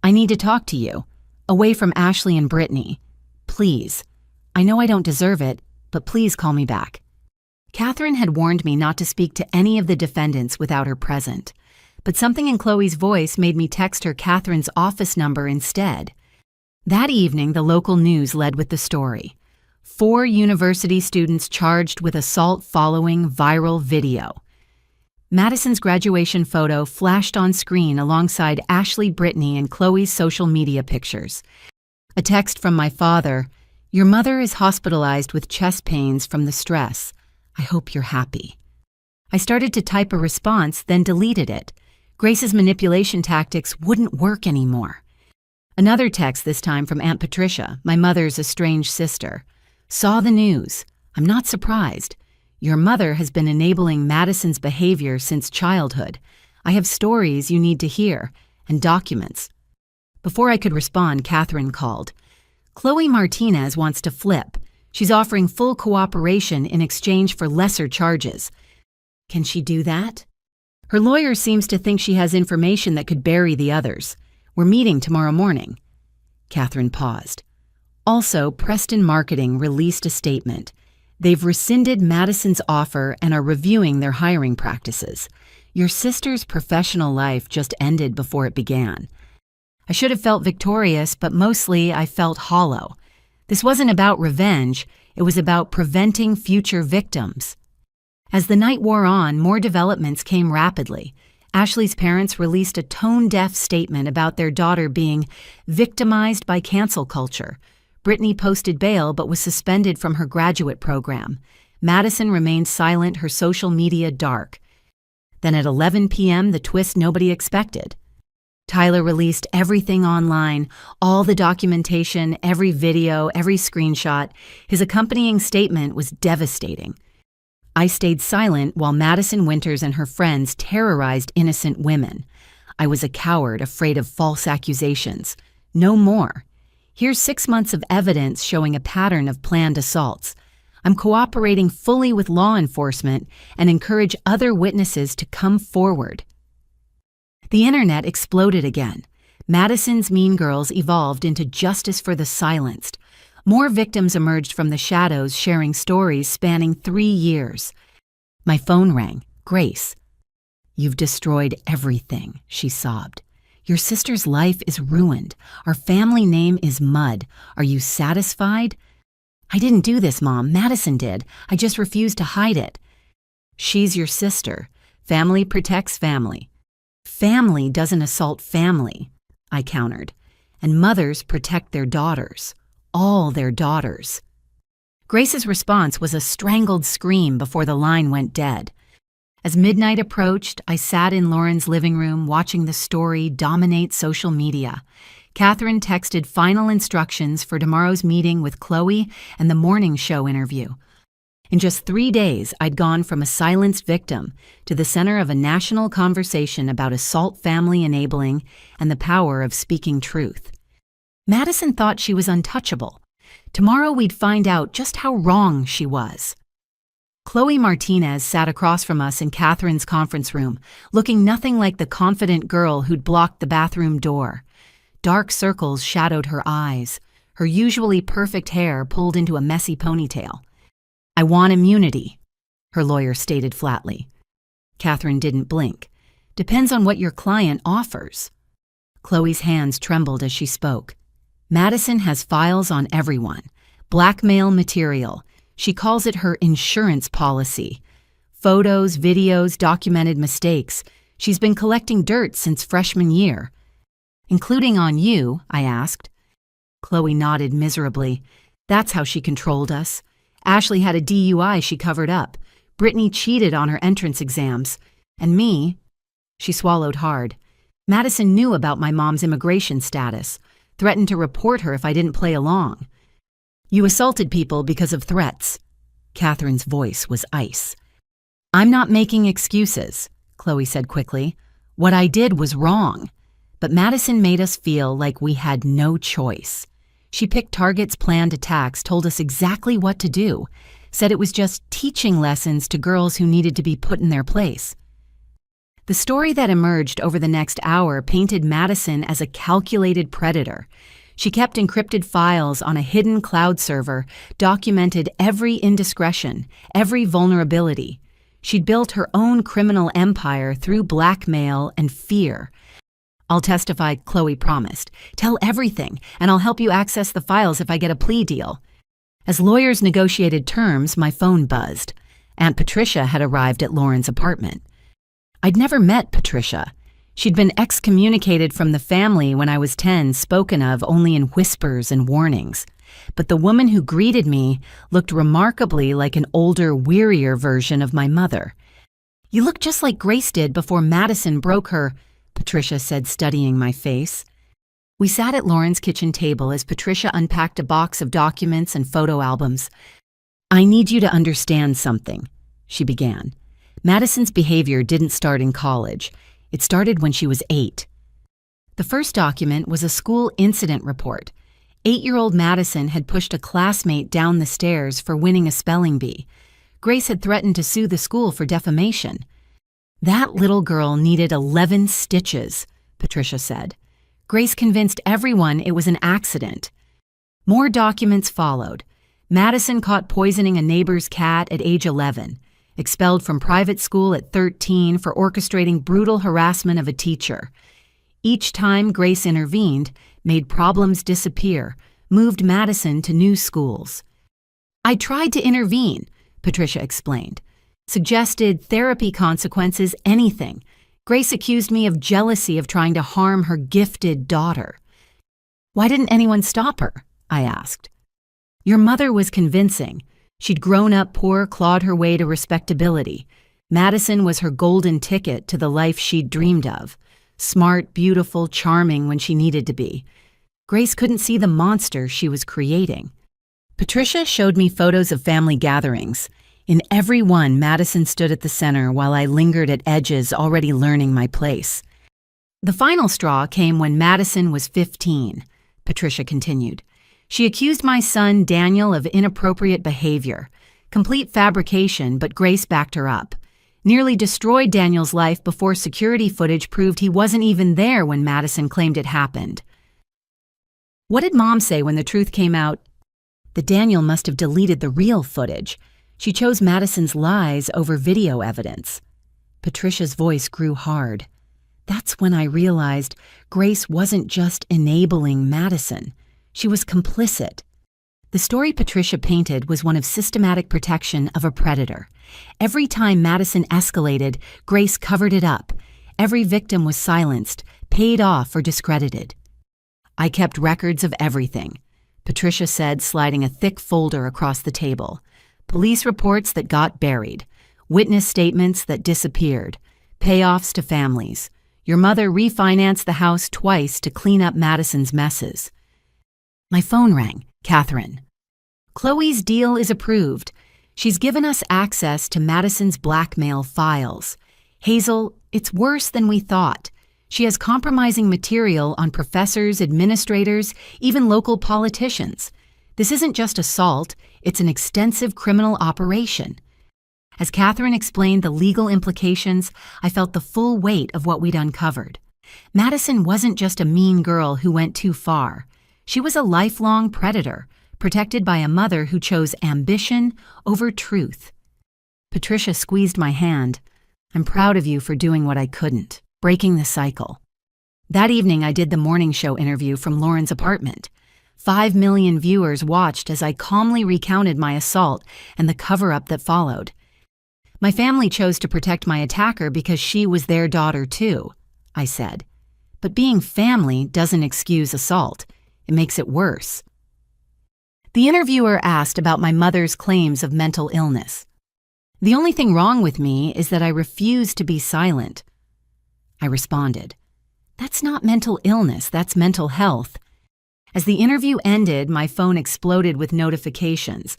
need to talk to you. Away from Ashley and Brittany. Please. I know I don't deserve it, but please call me back." Catherine had warned me not to speak to any of the defendants without her present, but something in Chloe's voice made me text her Catherine's office number instead. That evening, the local news led with the story. 4 university students charged with assault following viral video. Madison's graduation photo flashed on screen alongside Ashley, Brittany, and Chloe's social media pictures. A text from my father: "Your mother is hospitalized with chest pains from the stress. I hope you're happy." I started to type a response, then deleted it. Grace's manipulation tactics wouldn't work anymore. Another text, this time from Aunt Patricia, my mother's estranged sister. "Saw the news. I'm not surprised. Your mother has been enabling Madison's behavior since childhood. I have stories you need to hear, and documents." Before I could respond, Catherine called. "Chloe Martinez wants to flip. She's offering full cooperation in exchange for lesser charges." "Can she do that?" "Her lawyer seems to think she has information that could bury the others. We're meeting tomorrow morning." Catherine paused. Also, Preston Marketing released a statement. "They've rescinded Madison's offer and are reviewing their hiring practices. Your sister's professional life just ended before it began." I should have felt victorious, but mostly I felt hollow. This wasn't about revenge, it was about preventing future victims. As the night wore on, more developments came rapidly. Ashley's parents released a tone-deaf statement about their daughter being victimized by cancel culture. Brittany posted bail but was suspended from her graduate program. Madison remained silent, her social media dark. Then at 11 p.m., the twist nobody expected. Tyler released everything online, all the documentation, every video, every screenshot. His accompanying statement was devastating. I stayed silent while Madison Winters and her friends terrorized innocent women. I was a coward, afraid of false accusations. No more. Here's 6 months of evidence showing a pattern of planned assaults. I'm cooperating fully with law enforcement and encourage other witnesses to come forward. The internet exploded again. Madison's Mean Girls evolved into justice for the silenced. More victims emerged from the shadows, sharing stories spanning 3 years. My phone rang. Grace. "You've destroyed everything," she sobbed. "Your sister's life is ruined. Our family name is mud. Are you satisfied?" "I didn't do this, Mom. Madison did. I just refused to hide it." "She's your sister. Family protects family." "Family doesn't assault family," I countered. "And mothers protect their daughters. All their daughters." Grace's response was a strangled scream before the line went dead. As midnight approached, I sat in Lauren's living room watching the story dominate social media. Catherine texted final instructions for tomorrow's meeting with Chloe and the morning show interview. In just 3 days, I'd gone from a silenced victim to the center of a national conversation about assault family enabling and the power of speaking truth. Madison thought she was untouchable. Tomorrow we'd find out just how wrong she was. Chloe Martinez sat across from us in Catherine's conference room, looking nothing like the confident girl who'd blocked the bathroom door. Dark circles shadowed her eyes, her usually perfect hair pulled into a messy ponytail. "I want immunity," her lawyer stated flatly. Catherine didn't blink. "Depends on what your client offers." Chloe's hands trembled as she spoke. "Madison has files on everyone. Blackmail material. She calls it her insurance policy. Photos, videos, documented mistakes. She's been collecting dirt since freshman year." "Including on you?" I asked. Chloe nodded miserably. "That's how she controlled us. Ashley had a DUI she covered up. Brittany cheated on her entrance exams. And me," she swallowed hard. "Madison knew about my mom's immigration status, threatened to report her if I didn't play along." "You assaulted people because of threats." Catherine's voice was ice. "I'm not making excuses," Chloe said quickly. "What I did was wrong. But Madison made us feel like we had no choice. She picked targets, planned attacks, told us exactly what to do, said it was just teaching lessons to girls who needed to be put in their place." The story that emerged over the next hour painted Madison as a calculated predator. She kept encrypted files on a hidden cloud server, documented every indiscretion, every vulnerability. She'd built her own criminal empire through blackmail and fear. "I'll testify," Chloe promised. "Tell everything, and I'll help you access the files if I get a plea deal." As lawyers negotiated terms, my phone buzzed. Aunt Patricia had arrived at Lauren's apartment. I'd never met Patricia. She'd been excommunicated from the family when I was 10, spoken of only in whispers and warnings. But the woman who greeted me looked remarkably like an older, wearier version of my mother. "You look just like Grace did before Madison broke her," Patricia said, studying my face. We sat at Lauren's kitchen table as Patricia unpacked a box of documents and photo albums. "I need you to understand something," she began. "Madison's behavior didn't start in college. It started when she was 8. The first document was a school incident report. 8-year-old Madison had pushed a classmate down the stairs for winning a spelling bee. Grace had threatened to sue the school for defamation. That little girl needed 11 stitches, Patricia said. Grace convinced everyone it was an accident. More documents followed. Madison caught poisoning a neighbor's cat at age 11, expelled from private school at 13 for orchestrating brutal harassment of a teacher. Each time Grace intervened, made problems disappear, moved Madison to new schools. "I tried to intervene," Patricia explained. "Suggested therapy consequences, anything. Grace accused me of jealousy of trying to harm her gifted daughter." "Why didn't anyone stop her?" I asked. "Your mother was convincing. She'd grown up poor, clawed her way to respectability. Madison was her golden ticket to the life she'd dreamed of. Smart, beautiful, charming when she needed to be. Grace couldn't see the monster she was creating." Patricia showed me photos of family gatherings. In every one, Madison stood at the center while I lingered at edges, already learning my place. "The final straw came when Madison was 15, Patricia continued. "She accused my son, Daniel, of inappropriate behavior. Complete fabrication, but Grace backed her up. Nearly destroyed Daniel's life before security footage proved he wasn't even there when Madison claimed it happened." "What did Mom say when the truth came out?" "That Daniel must have deleted the real footage. She chose Madison's lies over video evidence." Patricia's voice grew hard. That's when I realized Grace wasn't just enabling Madison. She was complicit. The story Patricia painted was one of systematic protection of a predator. Every time Madison escalated, Grace covered it up. Every victim was silenced, paid off, or discredited. "I kept records of everything," Patricia said, sliding a thick folder across the table. "Police reports that got buried, witness statements that disappeared, payoffs to families. Your mother refinanced the house twice to clean up Madison's messes. My phone rang. Catherine. Chloe's deal is approved. She's given us access to Madison's blackmail files. Hazel, it's worse than we thought. She has compromising material on professors, administrators, even local politicians. This isn't just assault, it's an extensive criminal operation. As Catherine explained the legal implications, I felt the full weight of what we'd uncovered. Madison wasn't just a mean girl who went too far. She was a lifelong predator, protected by a mother who chose ambition over truth. Patricia squeezed my hand. I'm proud of you for doing what I couldn't, breaking the cycle. That evening, I did the morning show interview from Lauren's apartment. 5 million viewers watched as I calmly recounted my assault and the cover-up that followed. My family chose to protect my attacker because she was their daughter too, I said. But being family doesn't excuse assault. It makes it worse. The interviewer asked about my mother's claims of mental illness. The only thing wrong with me is that I refuse to be silent. I responded, That's not mental illness, that's mental health. As the interview ended, my phone exploded with notifications,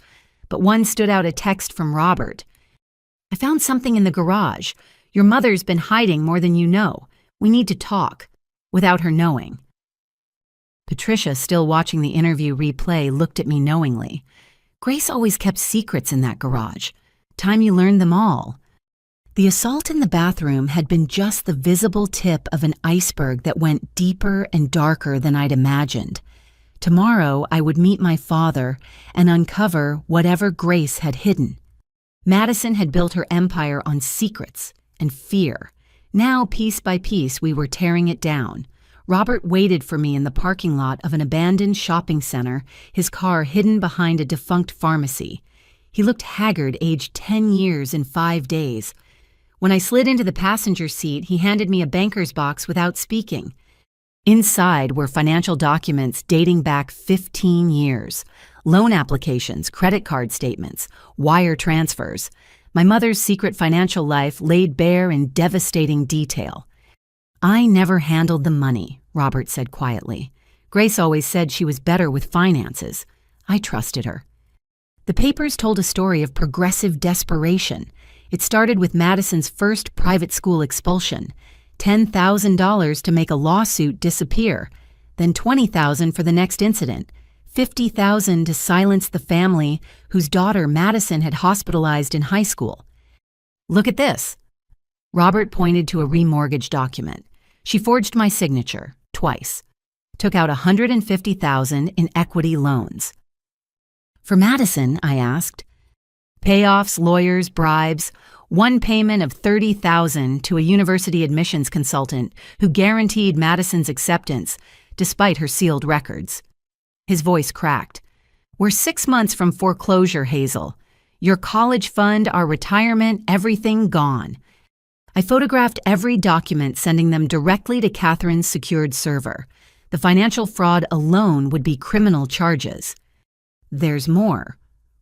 but one stood out, a text from Robert. I found something in the garage. Your mother's been hiding more than you know. We need to talk, without her knowing. Patricia, still watching the interview replay, looked at me knowingly. Grace always kept secrets in that garage. Time you learned them all. The assault in the bathroom had been just the visible tip of an iceberg that went deeper and darker than I'd imagined. Tomorrow, I would meet my father and uncover whatever Grace had hidden. Madison had built her empire on secrets and fear. Now, piece by piece, we were tearing it down. Robert waited for me in the parking lot of an abandoned shopping center, his car hidden behind a defunct pharmacy. He looked haggard, aged 10 years in 5 days. When I slid into the passenger seat, he handed me a banker's box without speaking. Inside were financial documents dating back 15 years, loan applications, credit card statements, wire transfers. My mother's secret financial life laid bare in devastating detail. I never handled the money, Robert said quietly. Grace always said she was better with finances. I trusted her. The papers told a story of progressive desperation. It started with Madison's first private school expulsion, $10,000 to make a lawsuit disappear, then $20,000 for the next incident, $50,000 to silence the family whose daughter Madison had hospitalized in high school. Look at this. Robert pointed to a remortgage document. She forged my signature, twice. Took out $150,000 in equity loans. For Madison, I asked. Payoffs, lawyers, bribes, one payment of $30,000 to a university admissions consultant who guaranteed Madison's acceptance, despite her sealed records. His voice cracked. We're 6 months from foreclosure, Hazel. Your college fund, our retirement, everything gone. I photographed every document, sending them directly to Catherine's secured server. The financial fraud alone would be criminal charges. There's more,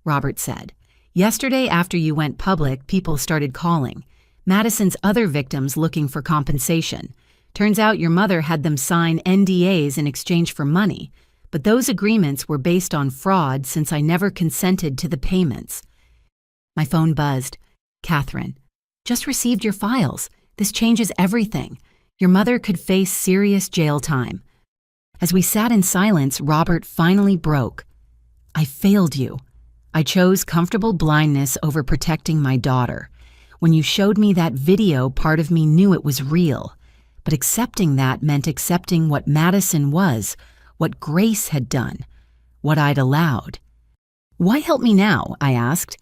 Robert said. Yesterday, after you went public, people started calling. Madison's other victims looking for compensation. Turns out your mother had them sign NDAs in exchange for money, but those agreements were based on fraud since I never consented to the payments. My phone buzzed. Catherine. Just received your files. This changes everything. Your mother could face serious jail time. As we sat in silence, Robert finally broke. I failed you. I chose comfortable blindness over protecting my daughter. When you showed me that video, part of me knew it was real. But accepting that meant accepting what Madison was, what Grace had done, what I'd allowed. Why help me now? I asked.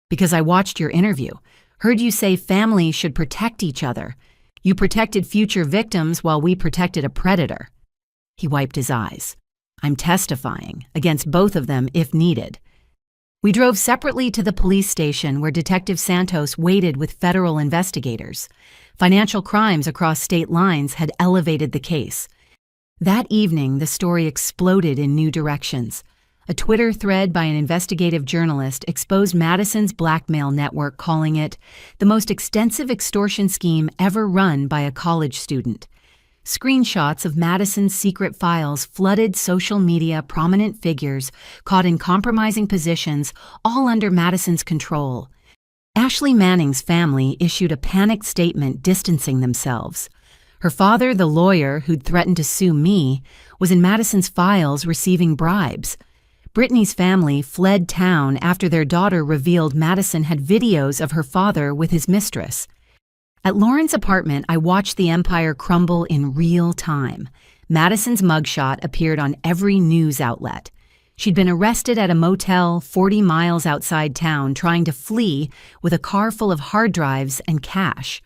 Because I watched your interview. Heard you say families should protect each other. You protected future victims while we protected a predator. He wiped his eyes. I'm testifying against both of them if needed. We drove separately to the police station where Detective Santos waited with federal investigators. Financial crimes across state lines had elevated the case. That evening, the story exploded in new directions. A Twitter thread by an investigative journalist exposed Madison's blackmail network, calling it the most extensive extortion scheme ever run by a college student. Screenshots of Madison's secret files flooded social media, prominent figures caught in compromising positions, all under Madison's control. Ashley Manning's family issued a panicked statement distancing themselves. Her father, the lawyer who'd threatened to sue me, was in Madison's files receiving bribes. Brittany's family fled town after their daughter revealed Madison had videos of her father with his mistress. At Lauren's apartment, I watched the empire crumble in real time. Madison's mugshot appeared on every news outlet. She'd been arrested at a motel 40 miles outside town trying to flee with a car full of hard drives and cash.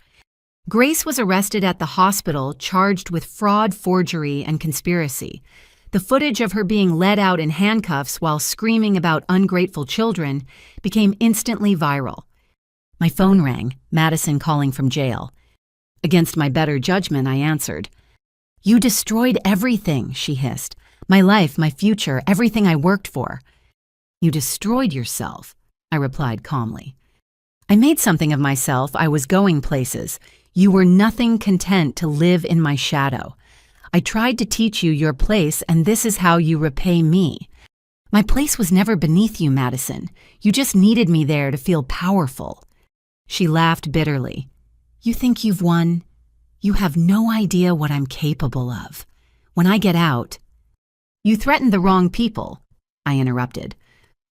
Grace was arrested at the hospital, charged with fraud, forgery, and conspiracy. The footage of her being led out in handcuffs while screaming about ungrateful children became instantly viral. My phone rang, Madison calling from jail. Against my better judgment, I answered. "You destroyed everything," she hissed. "My life, my future, everything I worked for." "You destroyed yourself," I replied calmly. "I made something of myself. I was going places. You were nothing content to live in my shadow. I tried to teach you your place, and this is how you repay me. My place was never beneath you, Madison. You just needed me there to feel powerful." She laughed bitterly. "You think you've won? You have no idea what I'm capable of. When I get out—" "You threatened the wrong people," I interrupted.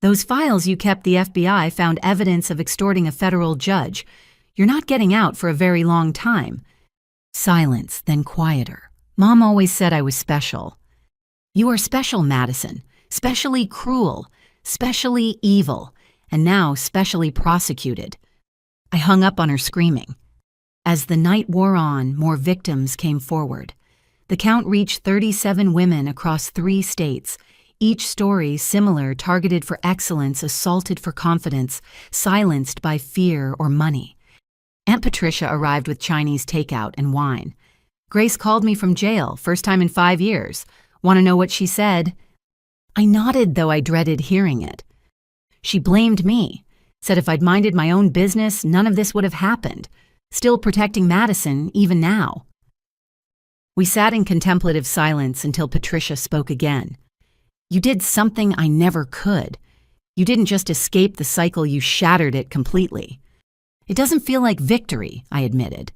"Those files you kept the FBI found evidence of extorting a federal judge. You're not getting out for a very long time." Silence, then quieter. Mom always said I was special. "You are special, Madison. Specially cruel, specially evil, and now specially prosecuted." I hung up on her, screaming. As the night wore on, more victims came forward. The count reached 37 women across 3 states, each story similar, targeted for excellence, assaulted for confidence, silenced by fear or money. Aunt Patricia arrived with Chinese takeout and wine. Grace called me from jail, first time in 5 years. Want to know what she said? I nodded, though I dreaded hearing it. She blamed me, said if I'd minded my own business, none of this would have happened. Still protecting Madison, even now. We sat in contemplative silence until Patricia spoke again. "You did something I never could. You didn't just escape the cycle, you shattered it completely." "It doesn't feel like victory," I admitted.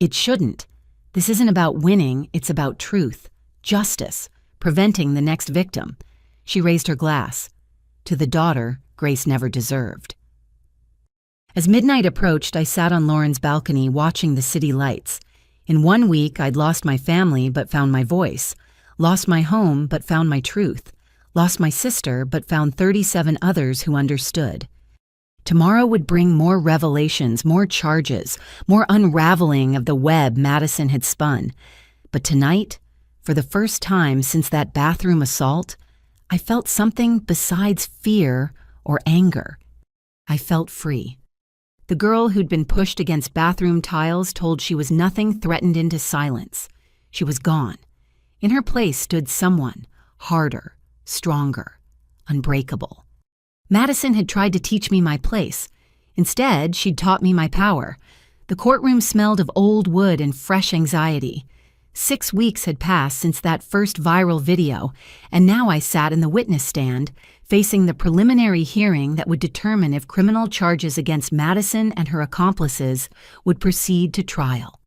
"It shouldn't. This isn't about winning, it's about truth, justice, preventing the next victim." She raised her glass. To the daughter Grace never deserved. As midnight approached, I sat on Lauren's balcony watching the city lights. In 1 week, I'd lost my family but found my voice, lost my home but found my truth, lost my sister but found 37 others who understood. Tomorrow would bring more revelations, more charges, more unraveling of the web Madison had spun. But tonight, for the first time since that bathroom assault, I felt something besides fear or anger. I felt free. The girl who'd been pushed against bathroom tiles, told she was nothing, threatened into silence. She was gone. In her place stood someone, harder, stronger, unbreakable. Madison had tried to teach me my place. Instead, she'd taught me my power. The courtroom smelled of old wood and fresh anxiety. 6 weeks had passed since that first viral video, and now I sat in the witness stand, facing the preliminary hearing that would determine if criminal charges against Madison and her accomplices would proceed to trial.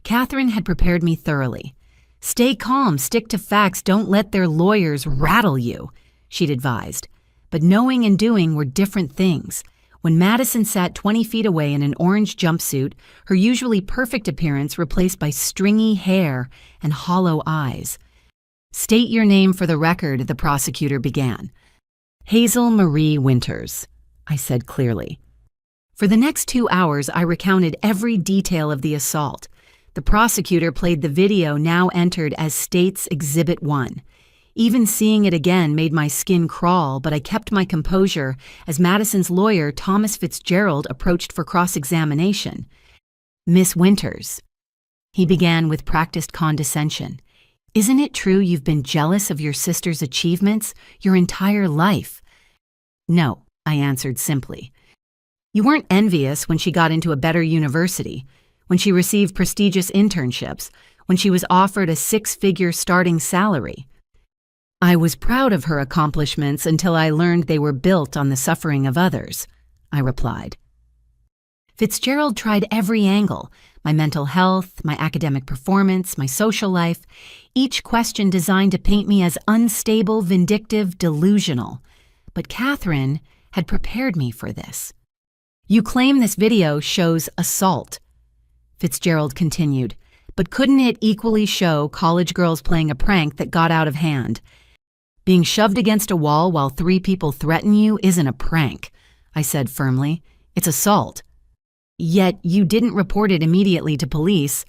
Catherine had prepared me thoroughly. "Stay calm, stick to facts, don't let their lawyers rattle you," she'd advised. But knowing and doing were different things. When Madison sat 20 feet away in an orange jumpsuit, her usually perfect appearance replaced by stringy hair and hollow eyes. "State your name for the record," the prosecutor began. "Hazel Marie Winters," I said clearly. For the next 2 hours, I recounted every detail of the assault. The prosecutor played the video now entered as State's Exhibit 1. Even seeing it again made my skin crawl, but I kept my composure as Madison's lawyer, Thomas Fitzgerald, approached for cross-examination. "Miss Winters," he began with practiced condescension, Isn't it true you've been jealous of your sister's achievements your entire life? No, I answered simply. You weren't envious when she got into a better university, when she received prestigious internships, when she was offered a six-figure starting salary. I was proud of her accomplishments until I learned they were built on the suffering of others, I replied. Fitzgerald tried every angle, my mental health, my academic performance, my social life, each question designed to paint me as unstable, vindictive, delusional. But Catherine had prepared me for this. You claim this video shows assault, Fitzgerald continued, but couldn't it equally show college girls playing a prank that got out of hand? Being shoved against a wall while 3 people threaten you isn't a prank, I said firmly. It's assault. Yet you didn't report it immediately to police.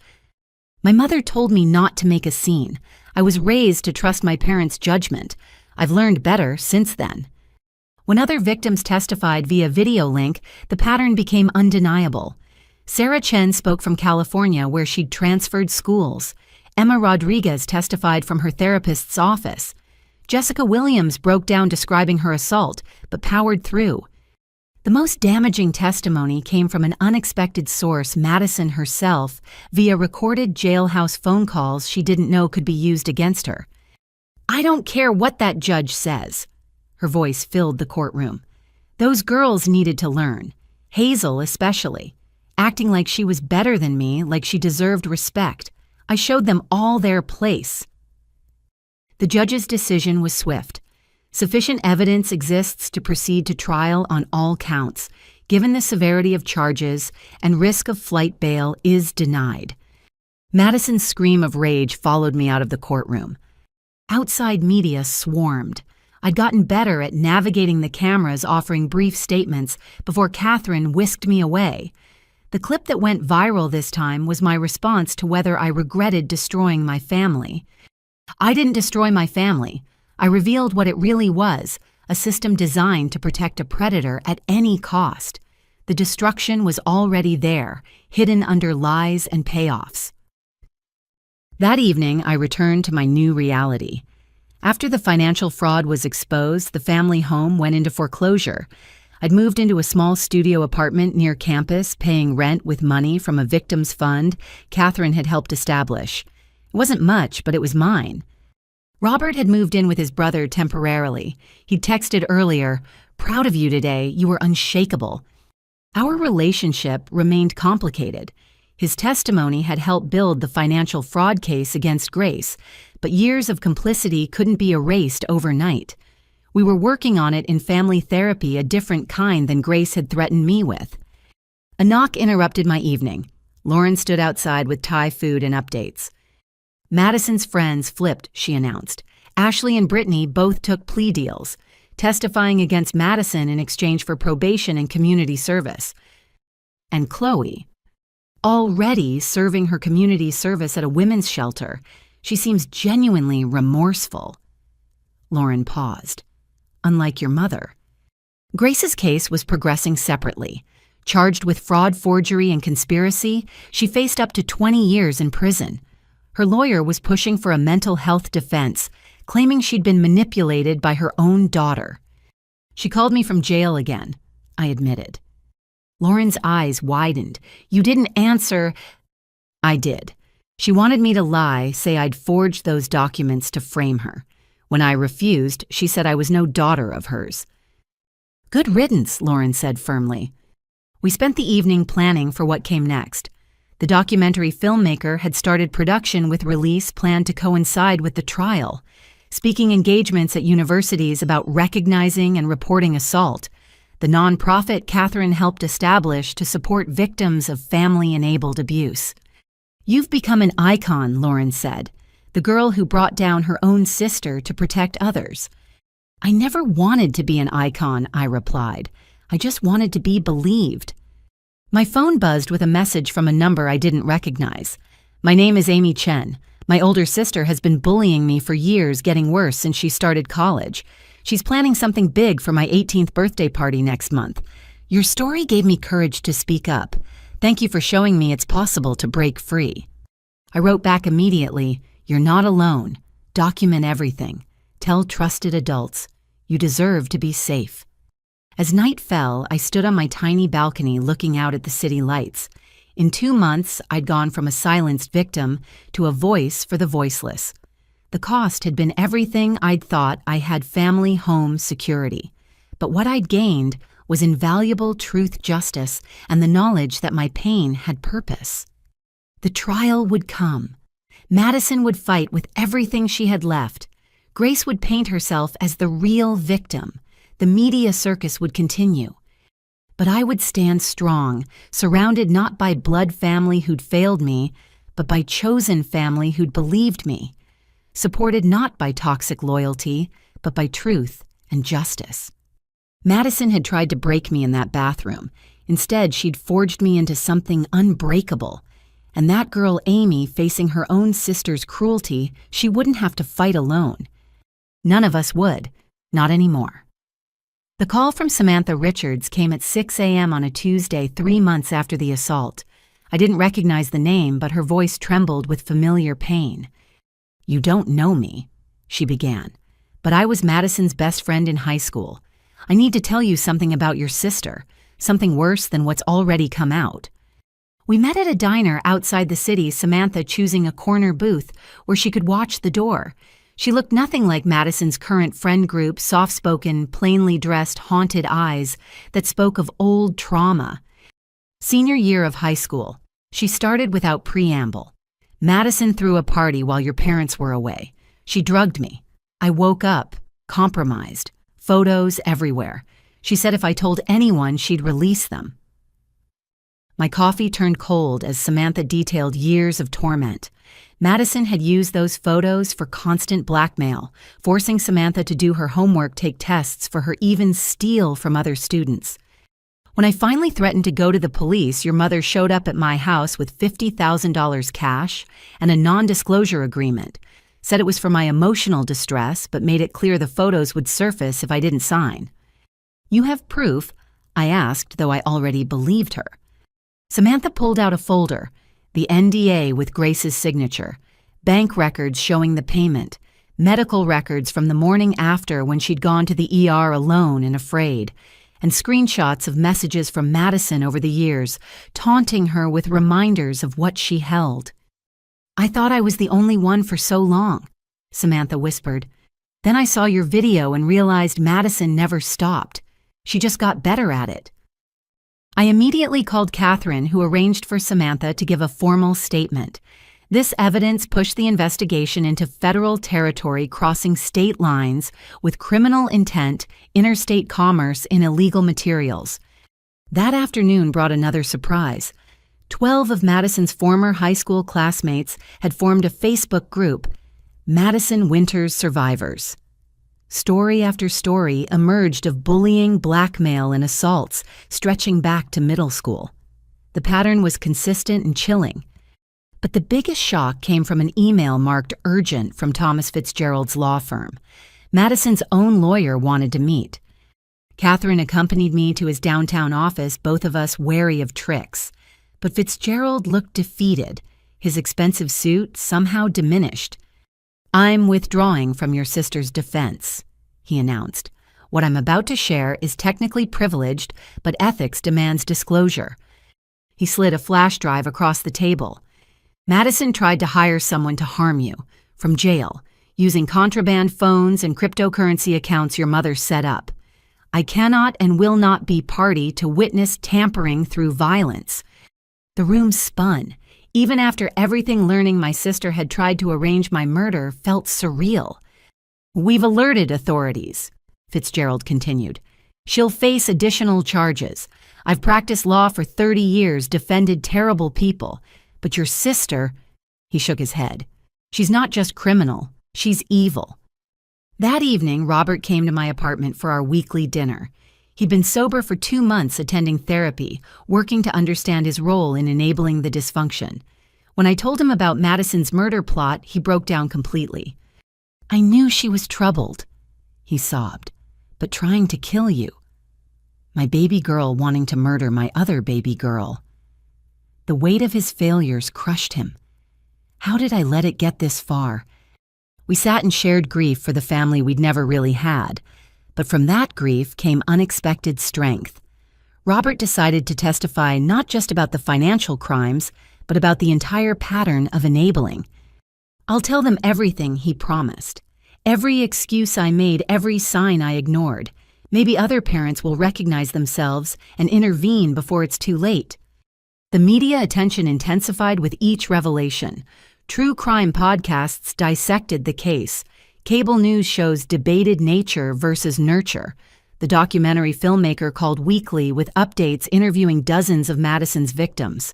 My mother told me not to make a scene. I was raised to trust my parents' judgment. I've learned better since then. When other victims testified via video link, the pattern became undeniable. Sarah Chen spoke from California, where she'd transferred schools. Emma Rodriguez testified from her therapist's office. Jessica Williams broke down describing her assault, but powered through. The most damaging testimony came from an unexpected source, Madison herself, via recorded jailhouse phone calls she didn't know could be used against her. I don't care what that judge says. Her voice filled the courtroom. Those girls needed to learn. Hazel especially. Acting like she was better than me, like she deserved respect. I showed them all their place. The judge's decision was swift. Sufficient evidence exists to proceed to trial on all counts. Given the severity of charges and risk of flight bail is denied. Madison's scream of rage followed me out of the courtroom. Outside media swarmed. I'd gotten better at navigating the cameras, offering brief statements before Catherine whisked me away. The clip that went viral this time was my response to whether I regretted destroying my family. I didn't destroy my family. I revealed what it really was, a system designed to protect a predator at any cost. The destruction was already there, hidden under lies and payoffs. That evening, I returned to my new reality. After the financial fraud was exposed, the family home went into foreclosure. I'd moved into a small studio apartment near campus, paying rent with money from a victims fund Catherine had helped establish. It wasn't much, but it was mine. Robert had moved in with his brother temporarily. He'd texted earlier, "Proud of you today, you were unshakable." Our relationship remained complicated. His testimony had helped build the financial fraud case against Grace, but years of complicity couldn't be erased overnight. We were working on it in family therapy, a different kind than Grace had threatened me with. A knock interrupted my evening. Lauren stood outside with Thai food and updates. Madison's friends flipped, she announced. Ashley and Brittany both took plea deals, testifying against Madison in exchange for probation and community service. And Chloe, already serving her community service at a women's shelter, she seems genuinely remorseful. Lauren paused. Unlike your mother. Grace's case was progressing separately. Charged with fraud, forgery, and conspiracy, she faced up to 20 years in prison. Her lawyer was pushing for a mental health defense, claiming she'd been manipulated by her own daughter. She called me from jail again, I admitted. Lauren's eyes widened. You didn't answer. I did. She wanted me to lie, say I'd forged those documents to frame her. When I refused, she said I was no daughter of hers. Good riddance, Lauren said firmly. We spent the evening planning for what came next. The documentary filmmaker had started production with release planned to coincide with the trial, speaking engagements at universities about recognizing and reporting assault, the nonprofit Catherine helped establish to support victims of family-enabled abuse. You've become an icon, Lauren said. The girl who brought down her own sister to protect others. I never wanted to be an icon, I replied. I just wanted to be believed. My phone buzzed with a message from a number I didn't recognize. My name is Amy Chen. My older sister has been bullying me for years, getting worse since she started college. She's planning something big for my 18th birthday party next month. Your story gave me courage to speak up. Thank you for showing me it's possible to break free. I wrote back immediately, You're not alone. Document everything. Tell trusted adults. You deserve to be safe. As night fell, I stood on my tiny balcony looking out at the city lights. In 2 months, I'd gone from a silenced victim to a voice for the voiceless. The cost had been everything I'd thought. I had family, home, security. But what I'd gained was invaluable truth, justice, and the knowledge that my pain had purpose. The trial would come. Madison would fight with everything she had left. Grace would paint herself as the real victim. The media circus would continue. But I would stand strong, surrounded not by blood family who'd failed me, but by chosen family who'd believed me. Supported not by toxic loyalty, but by truth and justice. Madison had tried to break me in that bathroom. Instead, she'd forged me into something unbreakable. And that girl Amy, facing her own sister's cruelty, she wouldn't have to fight alone. None of us would, not anymore. The call from Samantha Richards came at 6 a.m. on a Tuesday 3 months after the assault. I didn't recognize the name, but her voice trembled with familiar pain. "You don't know me," she began, "but I was Madison's best friend in high school. I need to tell you something about your sister, something worse than what's already come out." We met at a diner outside the city, Samantha choosing a corner booth where she could watch the door. She looked nothing like Madison's current friend group, soft-spoken, plainly dressed, haunted eyes that spoke of old trauma. Senior year of high school. She started without preamble. "Madison threw a party while your parents were away. She drugged me. I woke up, compromised. Photos everywhere. She said if I told anyone, she'd release them." My coffee turned cold as Samantha detailed years of torment. Madison had used those photos for constant blackmail, forcing Samantha to do her homework, take tests for her, even steal from other students. "When I finally threatened to go to the police, your mother showed up at my house with $50,000 cash and a non-disclosure agreement, said it was for my emotional distress, but made it clear the photos would surface if I didn't sign." "You have proof?" I asked, though I already believed her. Samantha pulled out a folder, the NDA with Grace's signature, bank records showing the payment, medical records from the morning after when she'd gone to the ER alone and afraid, and screenshots of messages from Madison over the years, taunting her with reminders of what she held. "I thought I was the only one for so long," Samantha whispered. "Then I saw your video and realized Madison never stopped. She just got better at it." I immediately called Catherine, who arranged for Samantha to give a formal statement. This evidence pushed the investigation into federal territory, crossing state lines with criminal intent, interstate commerce in illegal materials. That afternoon brought another surprise. 12 of Madison's former high school classmates had formed a Facebook group, Madison Winters Survivors. Story after story emerged of bullying, blackmail, and assaults, stretching back to middle school. The pattern was consistent and chilling. But the biggest shock came from an email marked urgent from Thomas Fitzgerald's law firm. Madison's own lawyer wanted to meet. Catherine accompanied me to his downtown office, both of us wary of tricks. But Fitzgerald looked defeated, his expensive suit somehow diminished. "I'm withdrawing from your sister's defense," he announced. "What I'm about to share is technically privileged, but ethics demands disclosure." He slid a flash drive across the table. "Madison tried to hire someone to harm you, from jail, using contraband phones and cryptocurrency accounts your mother set up. I cannot and will not be party to witness tampering through violence." The room spun. Even after everything, learning my sister had tried to arrange my murder felt surreal. "We've alerted authorities," Fitzgerald continued. "She'll face additional charges. I've practiced law for 30 years, defended terrible people. But your sister," he shook his head, "she's not just criminal, she's evil." That evening, Robert came to my apartment for our weekly dinner. He'd been sober for 2 months, attending therapy, working to understand his role in enabling the dysfunction. When I told him about Madison's murder plot, he broke down completely. "I knew she was troubled," he sobbed, "but trying to kill you. My baby girl wanting to murder my other baby girl." The weight of his failures crushed him. How did I let it get this far? We sat in shared grief for the family we'd never really had, but from that grief came unexpected strength. Robert decided to testify not just about the financial crimes, but about the entire pattern of enabling. "I'll tell them everything," he promised. "Every excuse I made, every sign I ignored. Maybe other parents will recognize themselves and intervene before it's too late." The media attention intensified with each revelation. True crime podcasts dissected the case. Cable news shows debated nature versus nurture. The documentary filmmaker called weekly with updates interviewing dozens of Madison's victims.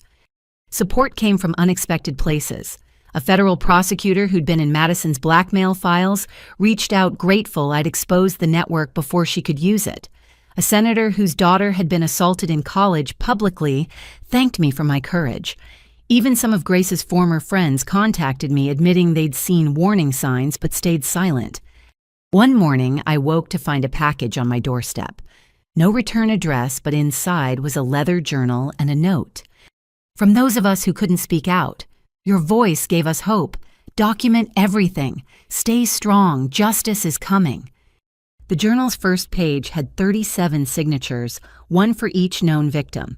Support came from unexpected places. A federal prosecutor who'd been in Madison's blackmail files reached out grateful I'd exposed the network before she could use it. A senator whose daughter had been assaulted in college publicly thanked me for my courage. Even some of Grace's former friends contacted me admitting they'd seen warning signs but stayed silent. One morning, I woke to find a package on my doorstep. No return address, but inside was a leather journal and a note. "From those of us who couldn't speak out, your voice gave us hope. Document everything. Stay strong. Justice is coming." The journal's first page had 37 signatures, one for each known victim.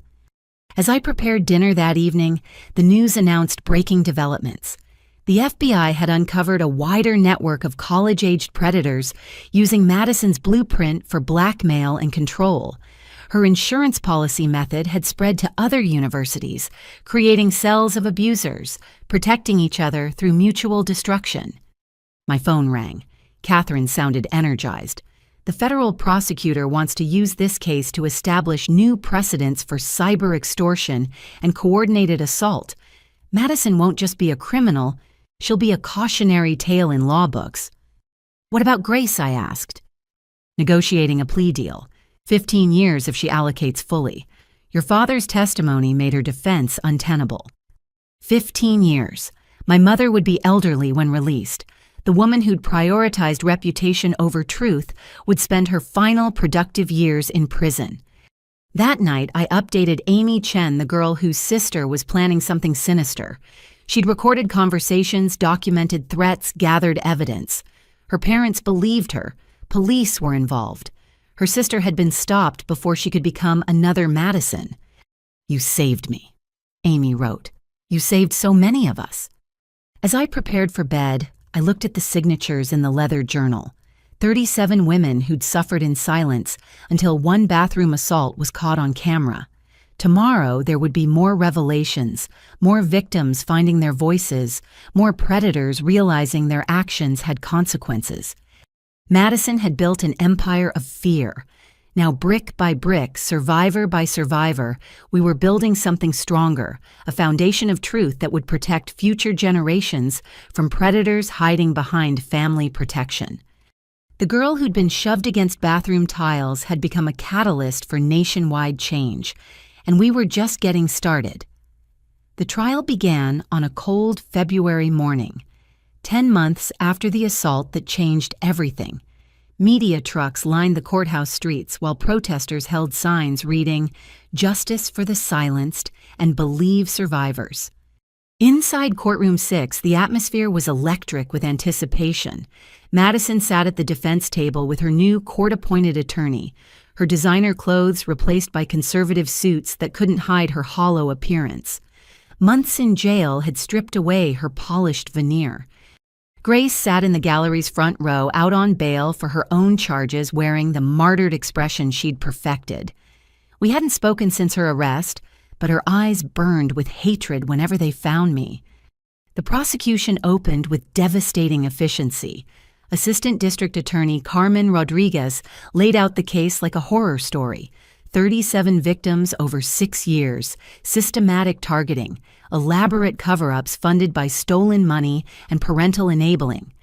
As I prepared dinner that evening, the news announced breaking developments. The FBI had uncovered a wider network of college-aged predators using Madison's blueprint for blackmail and control. Her insurance policy method had spread to other universities, creating cells of abusers, protecting each other through mutual destruction. My phone rang. Catherine sounded energized. "The federal prosecutor wants to use this case to establish new precedents for cyber extortion and coordinated assault. Madison won't just be a criminal, she'll be a cautionary tale in law books." "What about Grace?" I asked. "Negotiating a plea deal. 15 years if she allocates fully. Your father's testimony made her defense untenable." 15 years. My mother would be elderly when released. The woman who'd prioritized reputation over truth would spend her final productive years in prison. That night, I updated Amy Chen, the girl whose sister was planning something sinister. She'd recorded conversations, documented threats, gathered evidence. Her parents believed her. Police were involved. Her sister had been stopped before she could become another Madison. "You saved me," Amy wrote. "You saved so many of us." As I prepared for bed, I looked at the signatures in the leather journal. 37 women who'd suffered in silence until one bathroom assault was caught on camera. Tomorrow, there would be more revelations, more victims finding their voices, more predators realizing their actions had consequences. Madison had built an empire of fear. Now, brick by brick, survivor by survivor, we were building something stronger, a foundation of truth that would protect future generations from predators hiding behind family protection. The girl who'd been shoved against bathroom tiles had become a catalyst for nationwide change, and we were just getting started. The trial began on a cold February morning, 10 months after the assault that changed everything. Media trucks lined the courthouse streets while protesters held signs reading, "Justice for the silenced," and "Believe survivors." Inside Courtroom 6, the atmosphere was electric with anticipation. Madison sat at the defense table with her new court-appointed attorney, her designer clothes replaced by conservative suits that couldn't hide her hollow appearance. Months in jail had stripped away her polished veneer. Grace sat in the gallery's front row out on bail for her own charges, wearing the martyred expression she'd perfected. We hadn't spoken since her arrest, but her eyes burned with hatred whenever they found me. The prosecution opened with devastating efficiency. Assistant District Attorney Carmen Rodriguez laid out the case like a horror story. 37 victims over 6 years, systematic targeting, elaborate cover-ups funded by stolen money and parental enabling.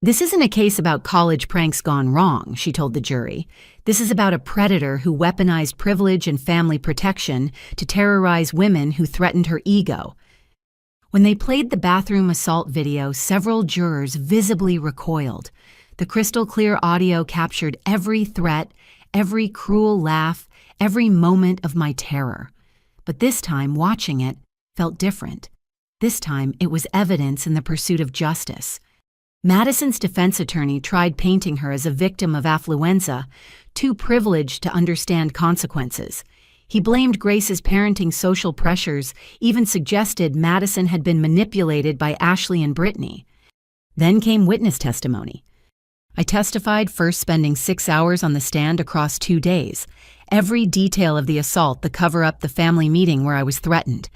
"This isn't a case about college pranks gone wrong," she told the jury. "This is about a predator who weaponized privilege and family protection to terrorize women who threatened her ego." When they played the bathroom assault video, several jurors visibly recoiled. The crystal-clear audio captured every threat, every cruel laugh, every moment of my terror. But this time, watching it felt different. This time, it was evidence in the pursuit of justice. Madison's defense attorney tried painting her as a victim of affluenza, too privileged to understand consequences. He blamed Grace's parenting social pressures, even suggested Madison had been manipulated by Ashley and Brittany. Then came witness testimony. I testified, first spending 6 hours on the stand across 2 days. Every detail of the assault, the cover-up, the family meeting where I was threatened.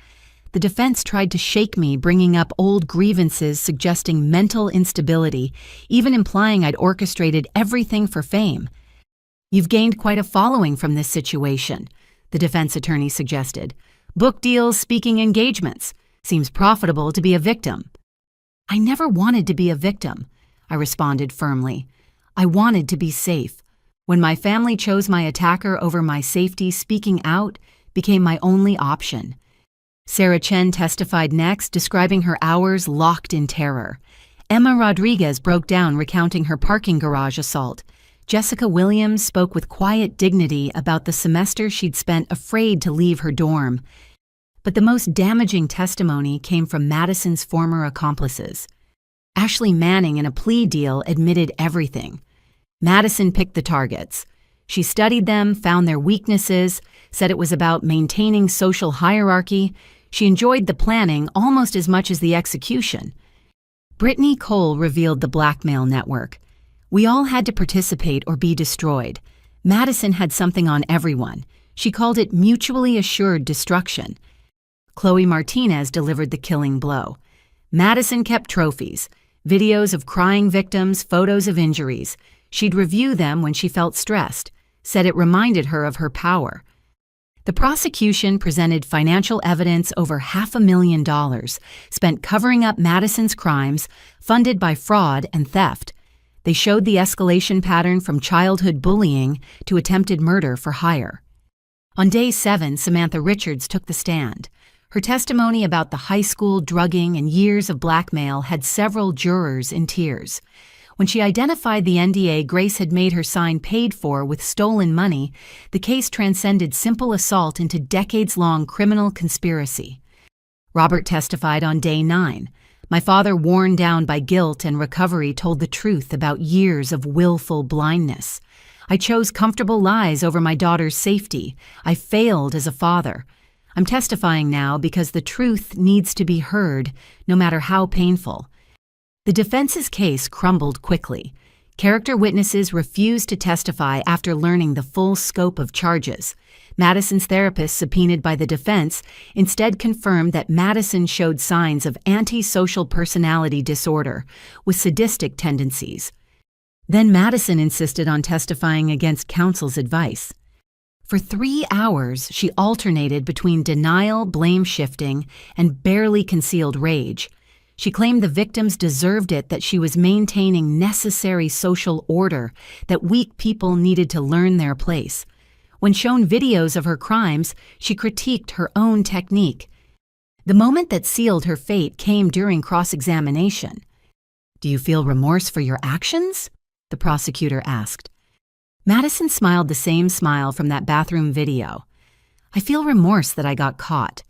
The defense tried to shake me, bringing up old grievances, suggesting mental instability, even implying I'd orchestrated everything for fame. "You've gained quite a following from this situation," the defense attorney suggested. "Book deals, speaking engagements. Seems profitable to be a victim." "I never wanted to be a victim," I responded firmly. "I wanted to be safe. When my family chose my attacker over my safety, speaking out became my only option." Sarah Chen testified next, describing her hours locked in terror. Emma Rodriguez broke down, recounting her parking garage assault. Jessica Williams spoke with quiet dignity about the semester she'd spent afraid to leave her dorm. But the most damaging testimony came from Madison's former accomplices. Ashley Manning, in a plea deal, admitted everything. Madison picked the targets. She studied them, found their weaknesses, said it was about maintaining social hierarchy. She enjoyed the planning almost as much as the execution. Brittany Cole revealed the blackmail network. We all had to participate or be destroyed. Madison had something on everyone. She called it mutually assured destruction. Chloe Martinez delivered the killing blow. Madison kept trophies, videos of crying victims, photos of injuries. She'd review them when she felt stressed, said it reminded her of her power. The prosecution presented financial evidence over $500,000 spent covering up Madison's crimes, funded by fraud and theft. They showed the escalation pattern from childhood bullying to attempted murder for hire. On day 7, Samantha Richards took the stand. Her testimony about the high school drugging and years of blackmail had several jurors in tears. When she identified the NDA Grace had made her sign paid for with stolen money, the case transcended simple assault into decades-long criminal conspiracy. Robert testified on day 9. My father, worn down by guilt and recovery, told the truth about years of willful blindness. I chose comfortable lies over my daughter's safety. I failed as a father. I'm testifying now because the truth needs to be heard, no matter how painful. The defense's case crumbled quickly. Character witnesses refused to testify after learning the full scope of charges. Madison's therapist, subpoenaed by the defense, instead confirmed that Madison showed signs of antisocial personality disorder with sadistic tendencies. Then Madison insisted on testifying against counsel's advice. For 3 hours, she alternated between denial, blame shifting, and barely concealed rage. She claimed the victims deserved it, that she was maintaining necessary social order, that weak people needed to learn their place. When shown videos of her crimes, she critiqued her own technique. The moment that sealed her fate came during cross-examination. "Do you feel remorse for your actions?" the prosecutor asked. Madison smiled the same smile from that bathroom video. "I feel remorse that I got caught.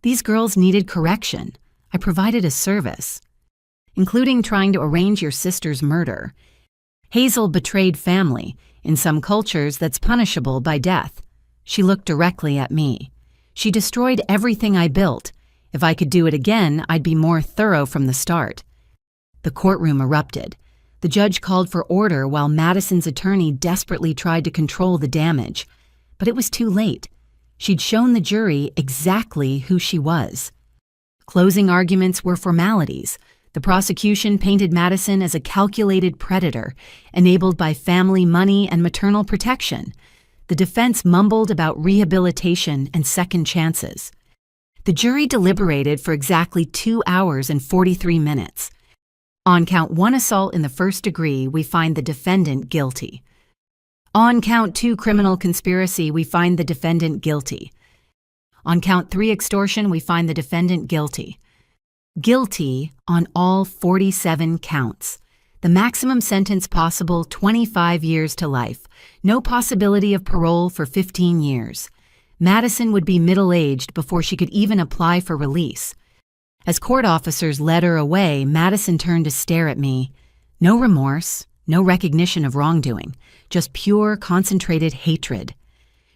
These girls needed correction. I provided a service, including trying to arrange your sister's murder. Hazel betrayed family. In some cultures, that's punishable by death." She looked directly at me. "She destroyed everything I built. If I could do it again, I'd be more thorough from the start." The courtroom erupted. The judge called for order while Madison's attorney desperately tried to control the damage. But it was too late. She'd shown the jury exactly who she was. Closing arguments were formalities. The prosecution painted Madison as a calculated predator, enabled by family money and maternal protection. The defense mumbled about rehabilitation and second chances. The jury deliberated for exactly 2 hours and 43 minutes. On count 1 assault in the first degree, we find the defendant guilty. On count 2 criminal conspiracy, we find the defendant guilty. On count 3 extortion, we find the defendant guilty. Guilty on all 47 counts. The maximum sentence possible, 25 years to life. No possibility of parole for 15 years. Madison would be middle-aged before she could even apply for release. As court officers led her away, Madison turned to stare at me. No remorse, no recognition of wrongdoing, just pure, concentrated hatred.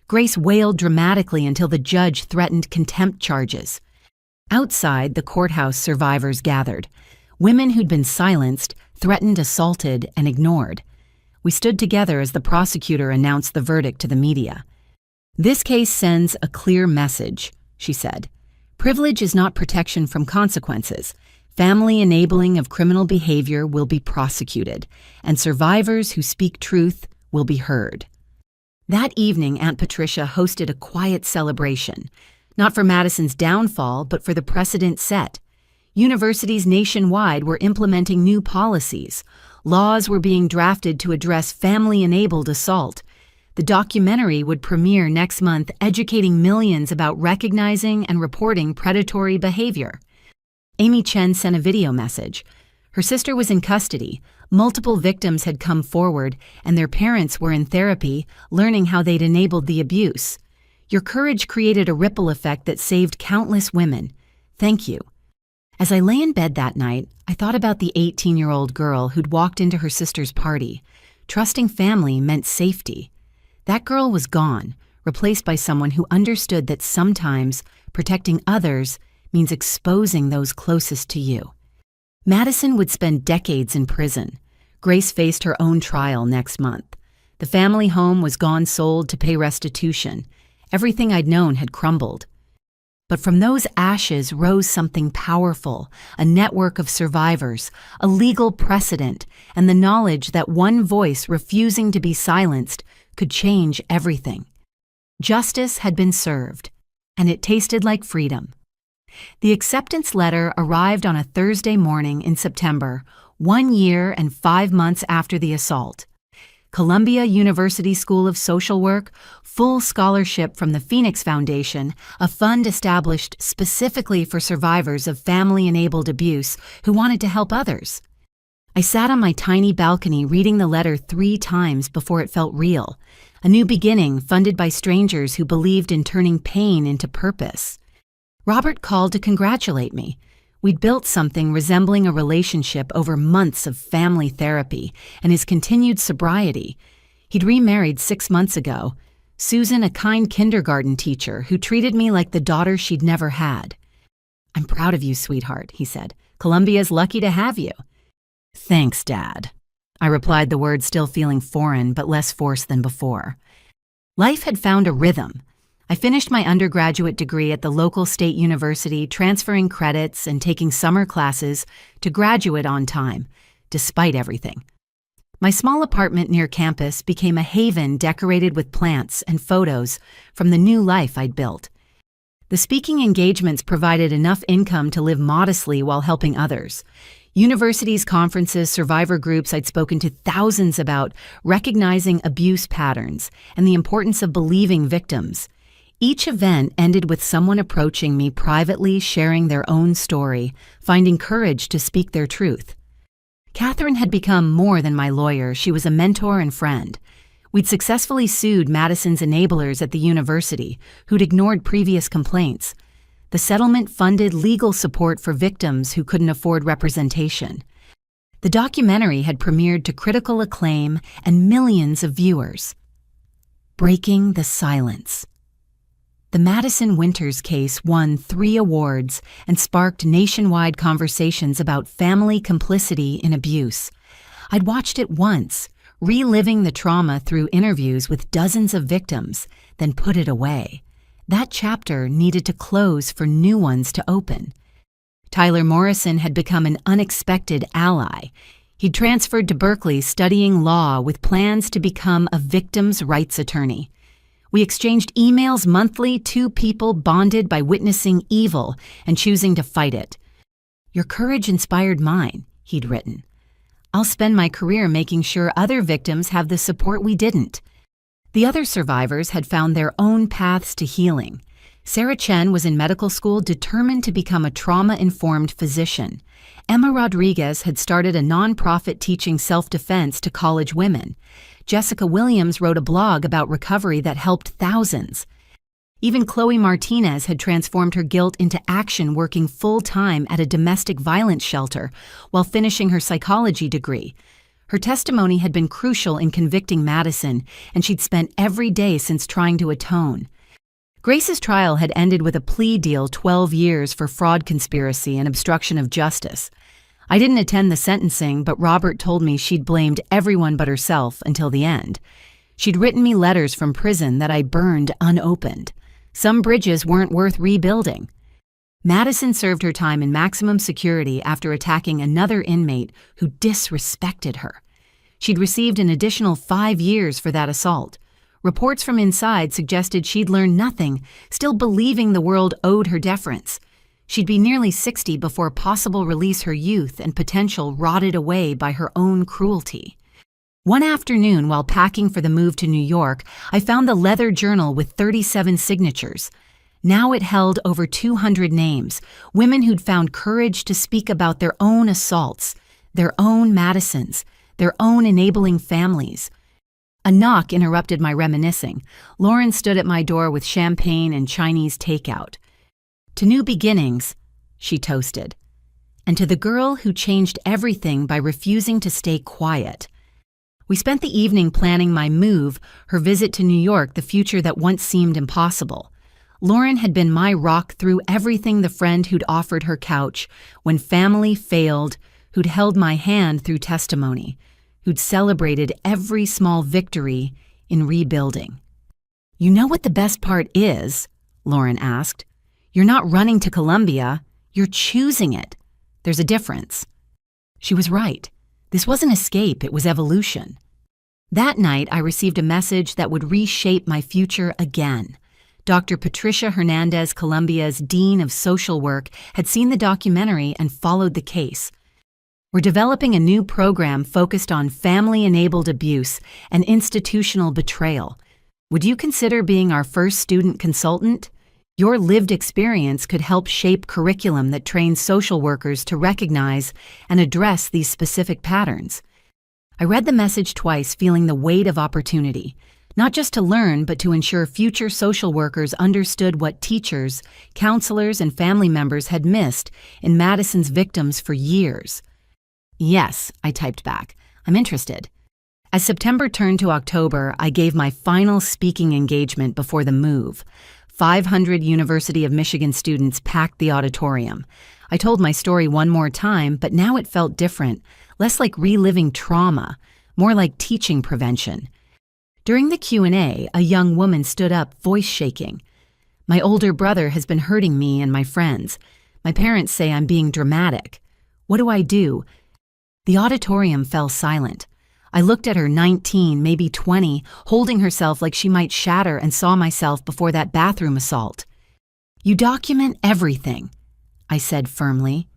Grace wailed dramatically until the judge threatened contempt charges. Outside, the courthouse survivors gathered. Women who'd been silenced, threatened, assaulted, and ignored. We stood together as the prosecutor announced the verdict to the media. "This case sends a clear message," she said. "Privilege is not protection from consequences. Family enabling of criminal behavior will be prosecuted, and survivors who speak truth will be heard." That evening, Aunt Patricia hosted a quiet celebration, not for Madison's downfall, but for the precedent set. Universities nationwide were implementing new policies. Laws were being drafted to address family-enabled assault. The documentary would premiere next month, educating millions about recognizing and reporting predatory behavior. Amy Chen sent a video message. Her sister was in custody. Multiple victims had come forward, and their parents were in therapy, learning how they'd enabled the abuse. "Your courage created a ripple effect that saved countless women. Thank you." As I lay in bed that night, I thought about the 18-year-old girl who'd walked into her sister's party. Trusting family meant safety. That girl was gone, replaced by someone who understood that sometimes protecting others means exposing those closest to you. Madison would spend decades in prison. Grace faced her own trial next month. The family home was gone sold to pay restitution. Everything I'd known had crumbled. But from those ashes rose something powerful, a network of survivors, a legal precedent, and the knowledge that one voice refusing to be silenced could change everything. Justice had been served, and it tasted like freedom. The acceptance letter arrived on a Thursday morning in September, 1 year and 5 months after the assault. Columbia University School of Social Work, full scholarship from the Phoenix Foundation, a fund established specifically for survivors of family-enabled abuse who wanted to help others. I sat on my tiny balcony reading the letter 3 times before it felt real, a new beginning funded by strangers who believed in turning pain into purpose. Robert called to congratulate me. We'd built something resembling a relationship over months of family therapy and his continued sobriety. He'd remarried 6 months ago. Susan, a kind kindergarten teacher who treated me like the daughter she'd never had. "I'm proud of you, sweetheart," he said. "Columbia's lucky to have you." "Thanks, Dad," I replied, the words still feeling foreign but less forced than before. Life had found a rhythm. I finished my undergraduate degree at the local state university, transferring credits and taking summer classes to graduate on time, despite everything. My small apartment near campus became a haven decorated with plants and photos from the new life I'd built. The speaking engagements provided enough income to live modestly while helping others. Universities, conferences, survivor groups I'd spoken to thousands about, recognizing abuse patterns and the importance of believing victims. Each event ended with someone approaching me privately, sharing their own story, finding courage to speak their truth. Catherine had become more than my lawyer. She was a mentor and friend. We'd successfully sued Madison's enablers at the university, who'd ignored previous complaints. The settlement funded legal support for victims who couldn't afford representation. The documentary had premiered to critical acclaim and millions of viewers. Breaking the silence. The Madison Winters case won 3 awards and sparked nationwide conversations about family complicity in abuse. I'd watched it once, reliving the trauma through interviews with dozens of victims, then put it away. That chapter needed to close for new ones to open. Tyler Morrison had become an unexpected ally. He'd transferred to Berkeley studying law with plans to become a victims' rights attorney. We exchanged emails monthly, 2 people bonded by witnessing evil and choosing to fight it. "Your courage inspired mine," he'd written. "I'll spend my career making sure other victims have the support we didn't." The other survivors had found their own paths to healing. Sarah Chen was in medical school, determined to become a trauma-informed physician. Emma Rodriguez had started a nonprofit teaching self-defense to college women. Jessica Williams wrote a blog about recovery that helped thousands. Even Chloe Martinez had transformed her guilt into action, working full-time at a domestic violence shelter while finishing her psychology degree. Her testimony had been crucial in convicting Madison, and she'd spent every day since trying to atone. Grace's trial had ended with a plea deal, 12 years for fraud, conspiracy, and obstruction of justice. I didn't attend the sentencing, but Robert told me she'd blamed everyone but herself until the end. She'd written me letters from prison that I burned unopened. Some bridges weren't worth rebuilding. Madison served her time in maximum security after attacking another inmate who disrespected her. She'd received an additional 5 years for that assault. Reports from inside suggested she'd learned nothing, still believing the world owed her deference. She'd be nearly 60 before possible release. Her youth and potential rotted away by her own cruelty. One afternoon, while packing for the move to New York, I found the leather journal with 37 signatures. Now it held over 200 names, women who'd found courage to speak about their own assaults, their own Madisons, their own enabling families. A knock interrupted my reminiscing. Lauren stood at my door with champagne and Chinese takeout. "To new beginnings," she toasted. "And to the girl who changed everything by refusing to stay quiet." We spent the evening planning my move, her visit to New York, the future that once seemed impossible. Lauren had been my rock through everything, the friend who'd offered her couch when family failed, who'd held my hand through testimony, who'd celebrated every small victory in rebuilding. "You know what the best part is?" Lauren asked. "You're not running to Columbia, you're choosing it. There's a difference." She was right. This wasn't escape, it was evolution. That night, I received a message that would reshape my future again. Dr. Patricia Hernandez, Columbia's Dean of Social Work, had seen the documentary and followed the case. "We're developing a new program focused on family-enabled abuse and institutional betrayal. Would you consider being our first student consultant? Your lived experience could help shape curriculum that trains social workers to recognize and address these specific patterns." I read the message twice, feeling the weight of opportunity, not just to learn, but to ensure future social workers understood what teachers, counselors, and family members had missed in Madison's victims for years. "Yes," I typed back. "I'm interested." As September turned to October, I gave my final speaking engagement before the move. 500 University of Michigan students packed the auditorium. I told my story one more time, but now it felt different, less like reliving trauma, more like teaching prevention. During the Q&A, a young woman stood up, voice shaking. "My older brother has been hurting me and my friends. My parents say I'm being dramatic. What do I do?" The auditorium fell silent. I looked at her, 19, maybe 20, holding herself like she might shatter, and saw myself before that bathroom assault. "You document everything," I said firmly.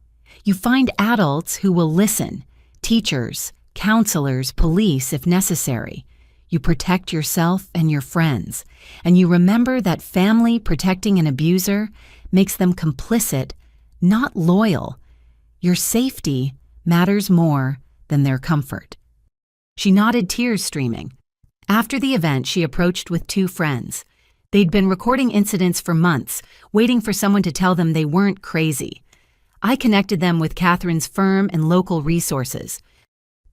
"You find adults who will listen, teachers, counselors, police if necessary. You protect yourself and your friends, and you remember that family protecting an abuser makes them complicit, not loyal. Your safety matters more than their comfort." She nodded, tears streaming. After the event, she approached with 2 friends. They'd been recording incidents for months, waiting for someone to tell them they weren't crazy. I connected them with Catherine's firm and local resources.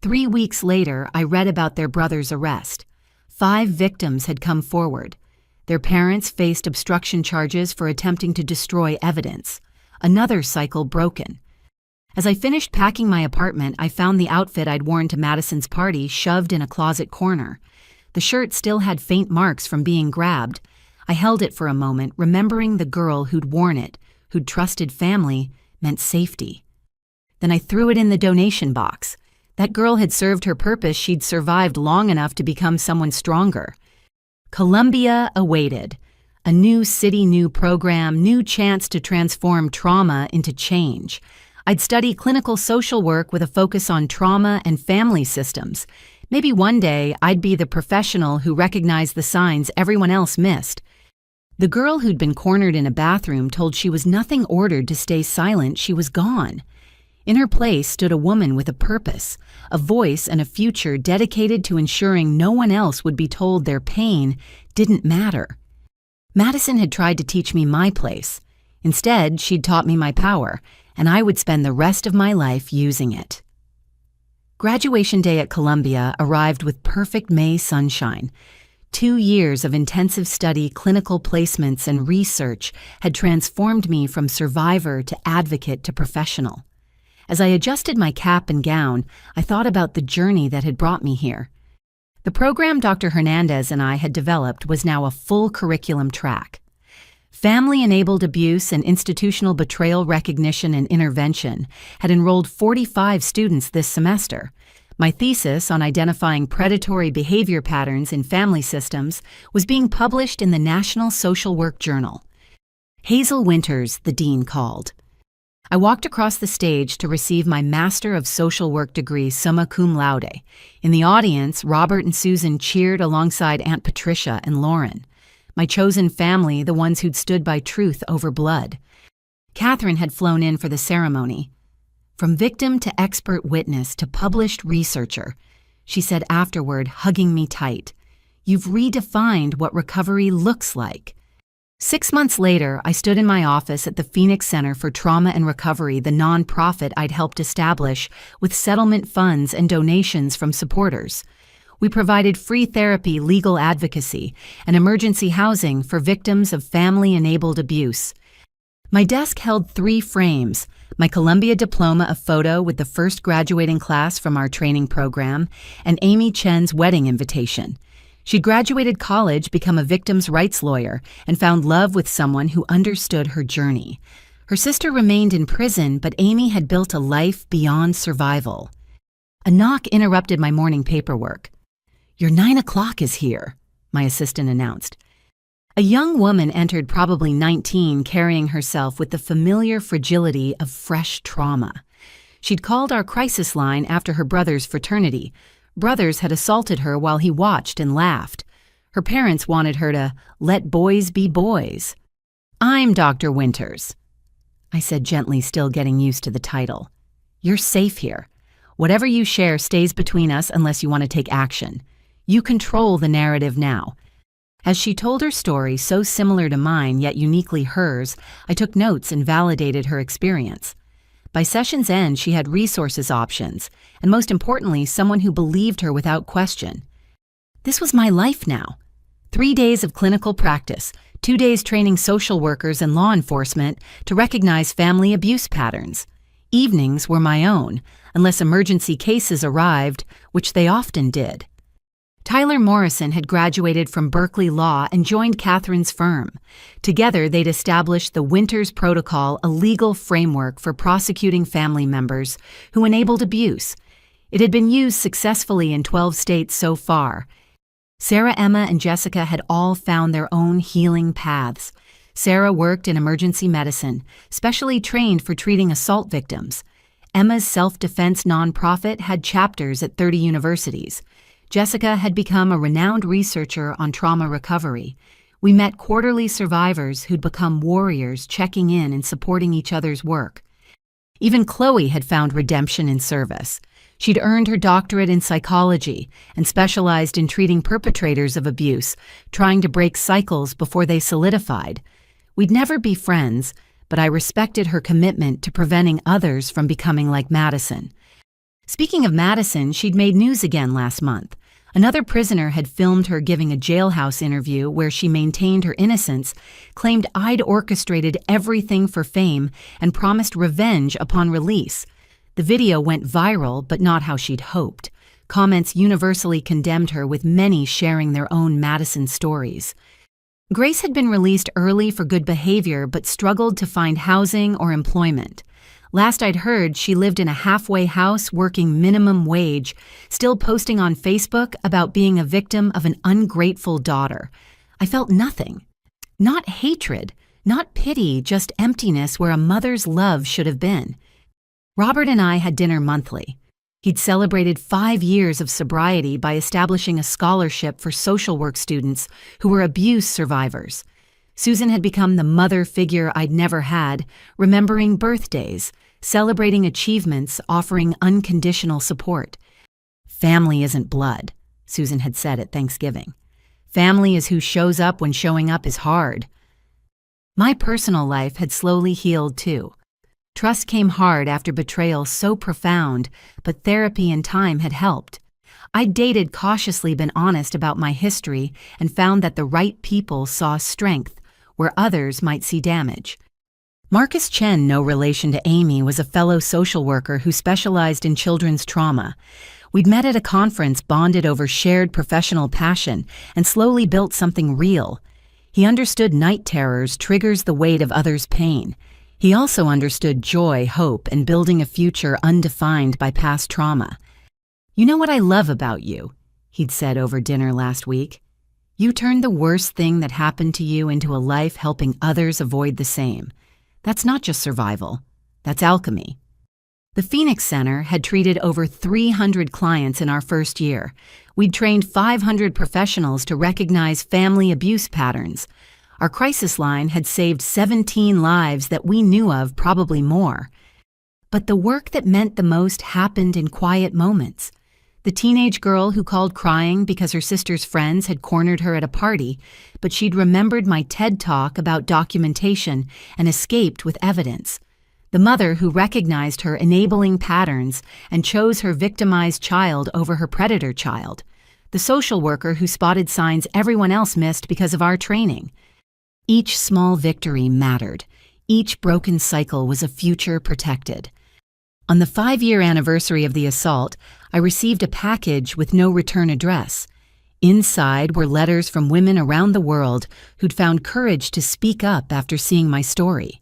3 weeks later, I read about their brother's arrest. 5 victims had come forward. Their parents faced obstruction charges for attempting to destroy evidence. Another cycle broken. As I finished packing my apartment, I found the outfit I'd worn to Madison's party shoved in a closet corner. The shirt still had faint marks from being grabbed. I held it for a moment, remembering the girl who'd worn it, who'd trusted family meant safety. Then I threw it in the donation box. That girl had served her purpose. She'd survived long enough to become someone stronger. Columbia awaited. A new city, new program, new chance to transform trauma into change. I'd study clinical social work with a focus on trauma and family systems. Maybe one day I'd be the professional who recognized the signs everyone else missed. The girl who'd been cornered in a bathroom, told she was nothing, ordered to stay silent, she was gone. In her place stood a woman with a purpose, a voice, and a future dedicated to ensuring no one else would be told their pain didn't matter. Madison had tried to teach me my place. Instead, she'd taught me my power, and I would spend the rest of my life using it. Graduation day at Columbia arrived with perfect May sunshine. 2 years of intensive study, clinical placements, and research had transformed me from survivor to advocate to professional. As I adjusted my cap and gown, I thought about the journey that had brought me here. The program Dr. Hernandez and I had developed was now a full curriculum track. Family-enabled abuse and institutional betrayal recognition and intervention had enrolled 45 students this semester. My thesis on identifying predatory behavior patterns in family systems was being published in the National Social Work Journal. Hazel Winters, the dean, called. I walked across the stage to receive my Master of Social Work degree summa cum laude. In the audience, Robert and Susan cheered alongside Aunt Patricia and Lauren. My chosen family, the ones who'd stood by truth over blood. Catherine had flown in for the ceremony. From victim to expert witness to published researcher, she said afterward, hugging me tight, "You've redefined what recovery looks like." 6 months later, I stood in my office at the Phoenix Center for Trauma and Recovery, the nonprofit I'd helped establish, with settlement funds and donations from supporters. We provided free therapy, legal advocacy, and emergency housing for victims of family-enabled abuse. My desk held 3 frames: my Columbia diploma, a photo with the first graduating class from our training program, and Amy Chen's wedding invitation. She'd graduated college, become a victims' rights lawyer, and found love with someone who understood her journey. Her sister remained in prison, but Amy had built a life beyond survival. A knock interrupted my morning paperwork. "Your 9 o'clock is here," my assistant announced. A young woman entered, probably 19, carrying herself with the familiar fragility of fresh trauma. She'd called our crisis line after her brother's fraternity. Brothers had assaulted her while he watched and laughed. Her parents wanted her to let boys be boys. "I'm Dr. Winters," I said gently, still getting used to the title. "You're safe here. Whatever you share stays between us unless you want to take action. You control the narrative now." As she told her story, so similar to mine yet uniquely hers, I took notes and validated her experience. By session's end, she had resources options, and most importantly, someone who believed her without question. This was my life now. 3 days of clinical practice, 2 days training social workers and law enforcement to recognize family abuse patterns. Evenings were my own, unless emergency cases arrived, which they often did. Tyler Morrison had graduated from Berkeley Law and joined Catherine's firm. Together, they'd established the Winters Protocol, a legal framework for prosecuting family members who enabled abuse. It had been used successfully in 12 states so far. Sarah, Emma, and Jessica had all found their own healing paths. Sarah worked in emergency medicine, specially trained for treating assault victims. Emma's self-defense nonprofit had chapters at 30 universities. Jessica had become a renowned researcher on trauma recovery. We met quarterly survivors who'd become warriors, checking in and supporting each other's work. Even Chloe had found redemption in service. She'd earned her doctorate in psychology and specialized in treating perpetrators of abuse, trying to break cycles before they solidified. We'd never be friends, but I respected her commitment to preventing others from becoming like Madison. Speaking of Madison, she'd made news again last month. Another prisoner had filmed her giving a jailhouse interview where she maintained her innocence, claimed I'd orchestrated everything for fame, and promised revenge upon release. The video went viral, but not how she'd hoped. Comments universally condemned her, with many sharing their own Madison stories. Grace had been released early for good behavior, but struggled to find housing or employment. Last I'd heard, she lived in a halfway house working minimum wage, still posting on Facebook about being a victim of an ungrateful daughter. I felt nothing. Not hatred, not pity, just emptiness where a mother's love should have been. Robert and I had dinner monthly. He'd celebrated 5 years of sobriety by establishing a scholarship for social work students who were abuse survivors. Susan had become the mother figure I'd never had, remembering birthdays, celebrating achievements, offering unconditional support. "Family isn't blood," Susan had said at Thanksgiving. Family is who shows up when showing up is hard. My personal life had slowly healed too. Trust came hard after betrayal so profound, but therapy and time had helped. I'd dated cautiously, been honest about my history, and found that the right people saw strength where others might see damage. Marcus Chen, no relation to Amy, was a fellow social worker who specialized in children's trauma. We'd met at a conference, bonded over shared professional passion, and slowly built something real. He understood night terrors triggers the weight of others' pain. He also understood joy, hope, and building a future undefined by past trauma. "You know what I love about you," he'd said over dinner last week. "You turned the worst thing that happened to you into a life helping others avoid the same. That's not just survival, that's alchemy." The Phoenix Center had treated over 300 clients in our first year. We'd trained 500 professionals to recognize family abuse patterns. Our crisis line had saved 17 lives that we knew of, probably more. But the work that meant the most happened in quiet moments. The teenage girl who called crying because her sister's friends had cornered her at a party, but she'd remembered my TED Talk about documentation and escaped with evidence. The mother who recognized her enabling patterns and chose her victimized child over her predator child. The social worker who spotted signs everyone else missed because of our training. Each small victory mattered. Each broken cycle was a future protected. On the 5-year anniversary of the assault, I received a package with no return address. Inside were letters from women around the world who'd found courage to speak up after seeing my story.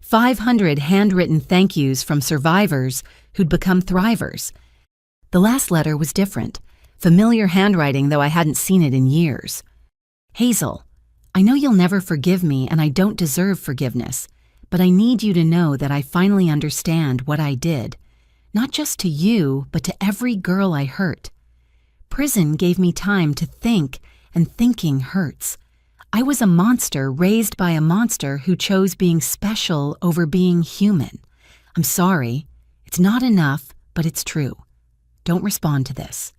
500 handwritten thank yous from survivors who'd become thrivers. The last letter was different, familiar handwriting though I hadn't seen it in years. "Hazel, I know you'll never forgive me and I don't deserve forgiveness, but I need you to know that I finally understand what I did. Not just to you, but to every girl I hurt. Prison gave me time to think, and thinking hurts. I was a monster raised by a monster who chose being special over being human. I'm sorry. It's not enough, but it's true. Don't respond to this.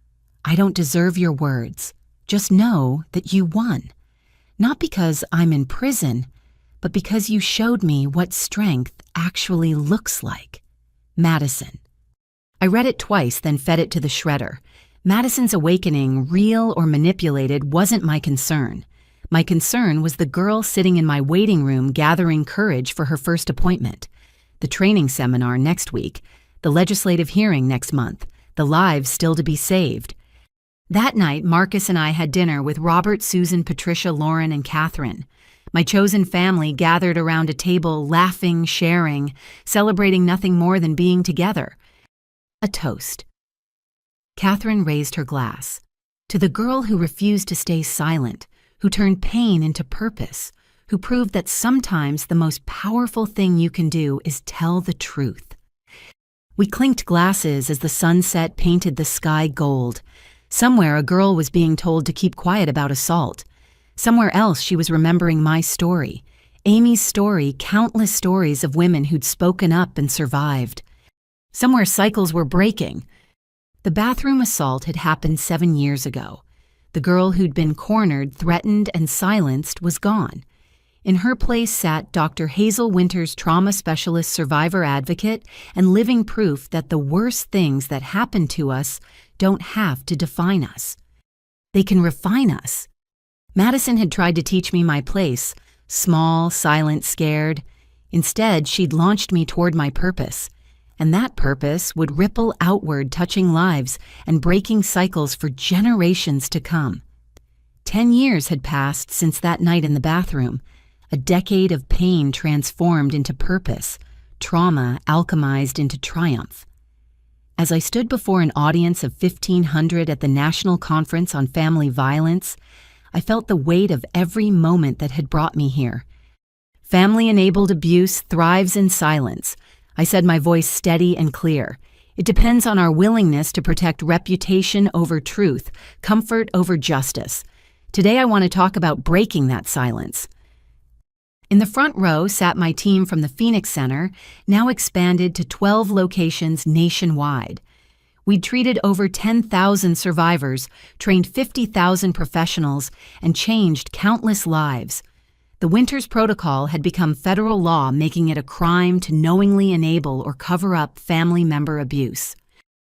I don't deserve your words. Just know that you won. Not because I'm in prison, but because you showed me what strength actually looks like. Madison." I read it twice, then fed it to the shredder. Madison's awakening, real or manipulated, wasn't my concern. My concern was the girl sitting in my waiting room gathering courage for her first appointment. The training seminar next week, the legislative hearing next month, the lives still to be saved. That night, Marcus and I had dinner with Robert, Susan, Patricia, Lauren, and Catherine. My chosen family gathered around a table, laughing, sharing, celebrating nothing more than being together. A toast. Catherine raised her glass. To the girl who refused to stay silent, who turned pain into purpose, who proved that sometimes the most powerful thing you can do is tell the truth. We clinked glasses as the sunset painted the sky gold. Somewhere a girl was being told to keep quiet about assault. Somewhere else she was remembering my story, Amy's story, countless stories of women who'd spoken up and survived. Somewhere cycles were breaking. The bathroom assault had happened 7 years ago. The girl who'd been cornered, threatened, and silenced was gone. In her place sat Dr. Hazel Winters, trauma specialist, survivor advocate, and living proof that the worst things that happen to us don't have to define us. They can refine us. Madison had tried to teach me my place, small, silent, scared. Instead, she'd launched me toward my purpose. And that purpose would ripple outward, touching lives and breaking cycles for generations to come. 10 years had passed since that night in the bathroom, a decade of pain transformed into purpose, trauma alchemized into triumph. As I stood before an audience of 1,500 at the National Conference on Family Violence, I felt the weight of every moment that had brought me here. Family-enabled abuse thrives in silence. I said, my voice steady and clear. It depends on our willingness to protect reputation over truth, comfort over justice. Today I want to talk about breaking that silence. In the front row sat my team from the Phoenix Center, now expanded to 12 locations nationwide. We'd treated over 10,000 survivors, trained 50,000 professionals, and changed countless lives. The Winters Protocol had become federal law, making it a crime to knowingly enable or cover up family member abuse.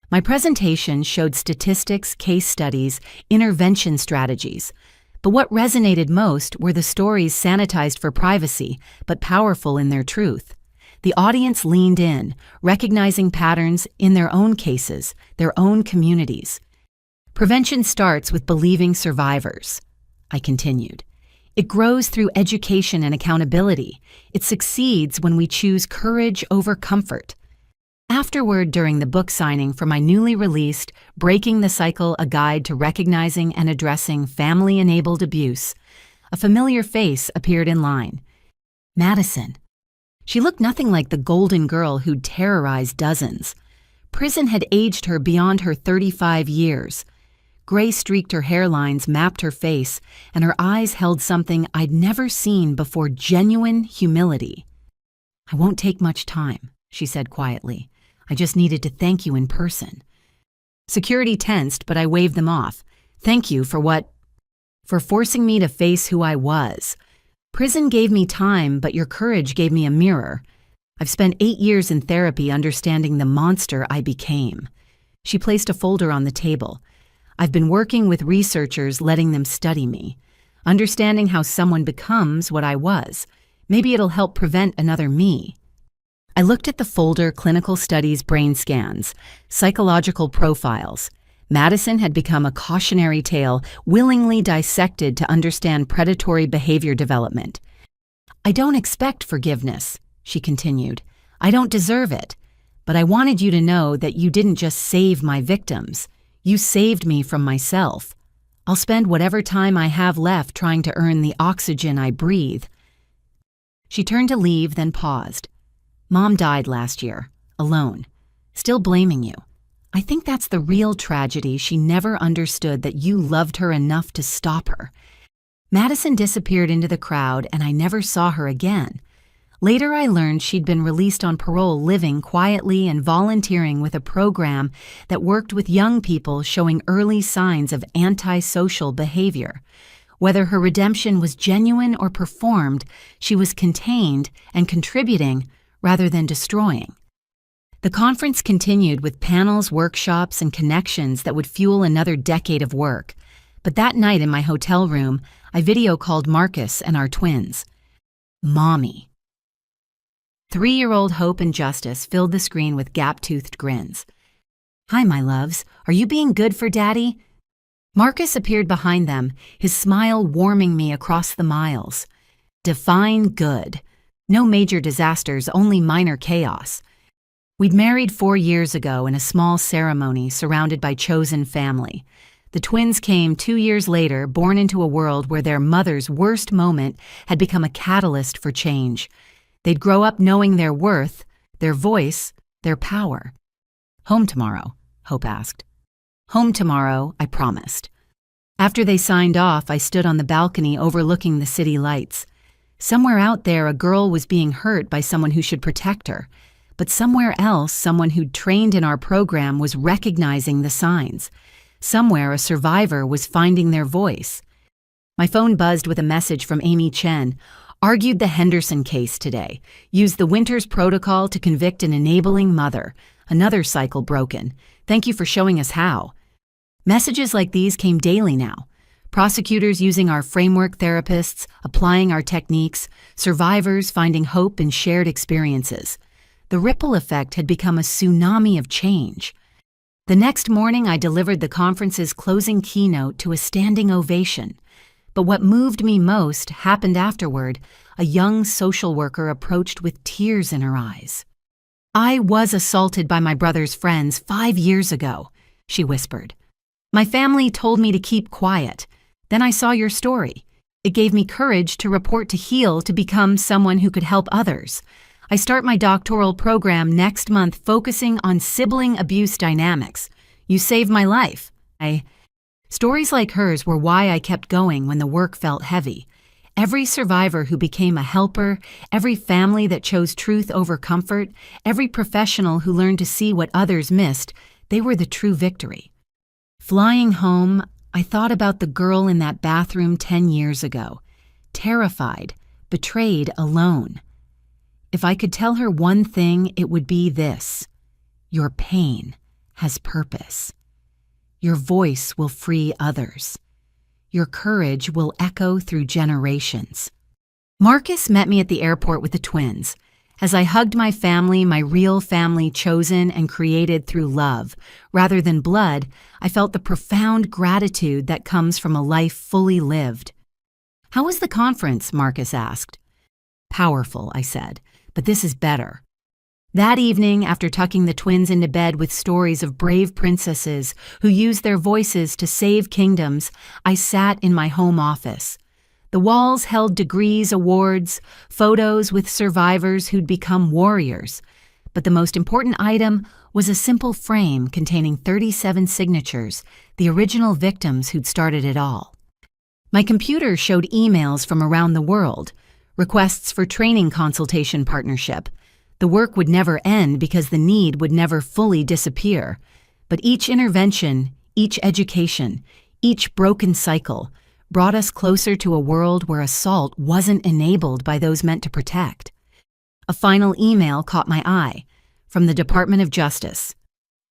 My presentation showed statistics, case studies, intervention strategies. But what resonated most were the stories sanitized for privacy, but powerful in their truth. The audience leaned in, recognizing patterns in their own cases, their own communities. Prevention starts with believing survivors, I continued. It grows through education and accountability. It succeeds when we choose courage over comfort. Afterward, during the book signing for my newly released Breaking the Cycle, A Guide to Recognizing and Addressing Family-Enabled Abuse, a familiar face appeared in line. Madison. She looked nothing like the golden girl who'd terrorized dozens. Prison had aged her beyond her 35 years. Gray-streaked her hairlines mapped her face, and her eyes held something I'd never seen before: genuine humility. "I won't take much time," she said quietly. "I just needed to thank you in person." Security tensed, but I waved them off. "Thank you for what?" "For forcing me to face who I was. Prison gave me time, but your courage gave me a mirror. I've spent 8 years in therapy understanding the monster I became." She placed a folder on the table. "I've been working with researchers, letting them study me, understanding how someone becomes what I was. Maybe it'll help prevent another me." I looked at the folder: clinical studies, brain scans, psychological profiles. Madison had become a cautionary tale, willingly dissected to understand predatory behavior development. "I don't expect forgiveness," she continued. "I don't deserve it. But I wanted you to know that you didn't just save my victims. You saved me from myself. I'll spend whatever time I have left trying to earn the oxygen I breathe." She turned to leave, then paused. "Mom died last year, alone. Still blaming you. I think that's the real tragedy. She never understood that you loved her enough to stop her." Madison disappeared into the crowd, and I never saw her again. Later, I learned she'd been released on parole, living quietly and volunteering with a program that worked with young people showing early signs of antisocial behavior. Whether her redemption was genuine or performed, she was contained and contributing rather than destroying. The conference continued with panels, workshops, and connections that would fuel another decade of work. But that night in my hotel room, I video called Marcus and our twins. Mommy. 3-year-old Hope and Justice filled the screen with gap-toothed grins. "Hi, my loves. Are you being good for Daddy?" Marcus appeared behind them, his smile warming me across the miles. Define good. No major disasters, only minor chaos. We'd married 4 years ago in a small ceremony surrounded by chosen family. The twins came 2 years later, born into a world where their mother's worst moment had become a catalyst for change. They'd grow up knowing their worth, their voice, their power. "Home tomorrow?" Hope asked. "Home tomorrow," I promised. After they signed off, I stood on the balcony overlooking the city lights. Somewhere out there, a girl was being hurt by someone who should protect her. But somewhere else, someone who'd trained in our program was recognizing the signs. Somewhere, a survivor was finding their voice. My phone buzzed with a message from Amy Chen. "Argued the Henderson case today. Used the Winters Protocol to convict an enabling mother. Another cycle broken. Thank you for showing us how." Messages like these came daily now. Prosecutors using our framework, therapists applying our techniques, survivors finding hope in shared experiences. The ripple effect had become a tsunami of change. The next morning, I delivered the conference's closing keynote to a standing ovation. But what moved me most happened afterward. A young social worker approached with tears in her eyes. "I was assaulted by my brother's friends 5 years ago," she whispered. "My family told me to keep quiet. Then I saw your story. It gave me courage to report, to heal, to become someone who could help others. I start my doctoral program next month focusing on sibling abuse dynamics. You saved my life." Stories like hers were why I kept going when the work felt heavy. Every survivor who became a helper, every family that chose truth over comfort, every professional who learned to see what others missed, they were the true victory. Flying home, I thought about the girl in that bathroom 10 years ago, terrified, betrayed, alone. If I could tell her one thing, it would be this: your pain has purpose. Your voice will free others. Your courage will echo through generations. Marcus met me at the airport with the twins. As I hugged my family, my real family chosen and created through love, rather than blood, I felt the profound gratitude that comes from a life fully lived. "How was the conference?" Marcus asked. "Powerful," I said, "but this is better." That evening, after tucking the twins into bed with stories of brave princesses who used their voices to save kingdoms, I sat in my home office. The walls held degrees, awards, photos with survivors who'd become warriors. But the most important item was a simple frame containing 37 signatures, the original victims who'd started it all. My computer showed emails from around the world, requests for training consultation partnership. The work would never end because the need would never fully disappear. But each intervention, each education, each broken cycle brought us closer to a world where assault wasn't enabled by those meant to protect. A final email caught my eye, from the Department of Justice.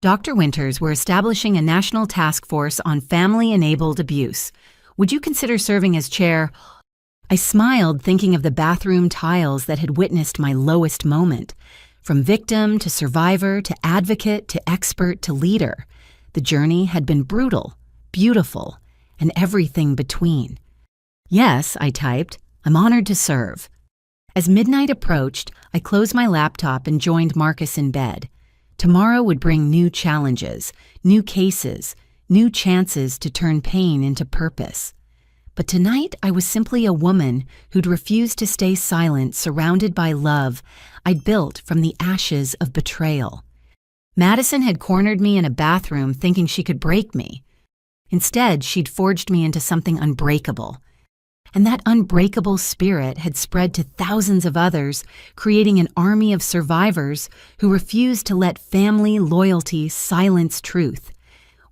"Dr. Winters, we're establishing a national task force on family-enabled abuse. Would you consider serving as chair?" I smiled, thinking of the bathroom tiles that had witnessed my lowest moment. From victim to survivor to advocate to expert to leader, the journey had been brutal, beautiful, and everything between. "Yes," I typed, "I'm honored to serve." As midnight approached, I closed my laptop and joined Marcus in bed. Tomorrow would bring new challenges, new cases, new chances to turn pain into purpose. But tonight, I was simply a woman who'd refused to stay silent, surrounded by love I'd built from the ashes of betrayal. Madison had cornered me in a bathroom thinking she could break me. Instead, she'd forged me into something unbreakable. And that unbreakable spirit had spread to thousands of others, creating an army of survivors who refused to let family loyalty silence truth.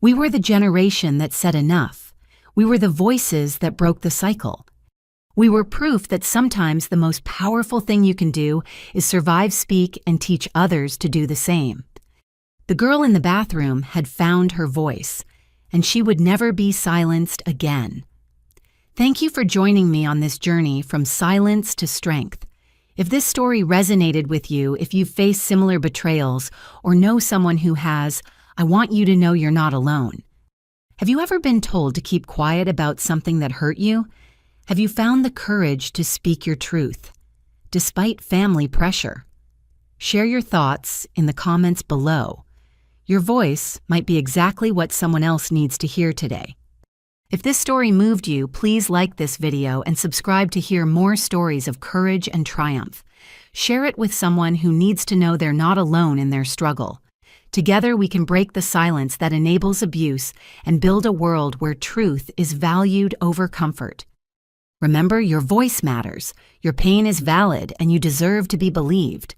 We were the generation that said enough. We were the voices that broke the cycle. We were proof that sometimes the most powerful thing you can do is survive, speak, and teach others to do the same. The girl in the bathroom had found her voice, and she would never be silenced again. Thank you for joining me on this journey from silence to strength. If this story resonated with you, if you've faced similar betrayals or know someone who has, I want you to know you're not alone. Have you ever been told to keep quiet about something that hurt you? Have you found the courage to speak your truth, despite family pressure? Share your thoughts in the comments below. Your voice might be exactly what someone else needs to hear today. If this story moved you, please like this video and subscribe to hear more stories of courage and triumph. Share it with someone who needs to know they're not alone in their struggle. Together, we can break the silence that enables abuse and build a world where truth is valued over comfort. Remember, your voice matters, your pain is valid, and you deserve to be believed.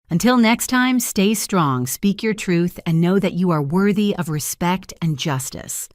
Until next time, stay strong, speak your truth, and know that you are worthy of respect and justice.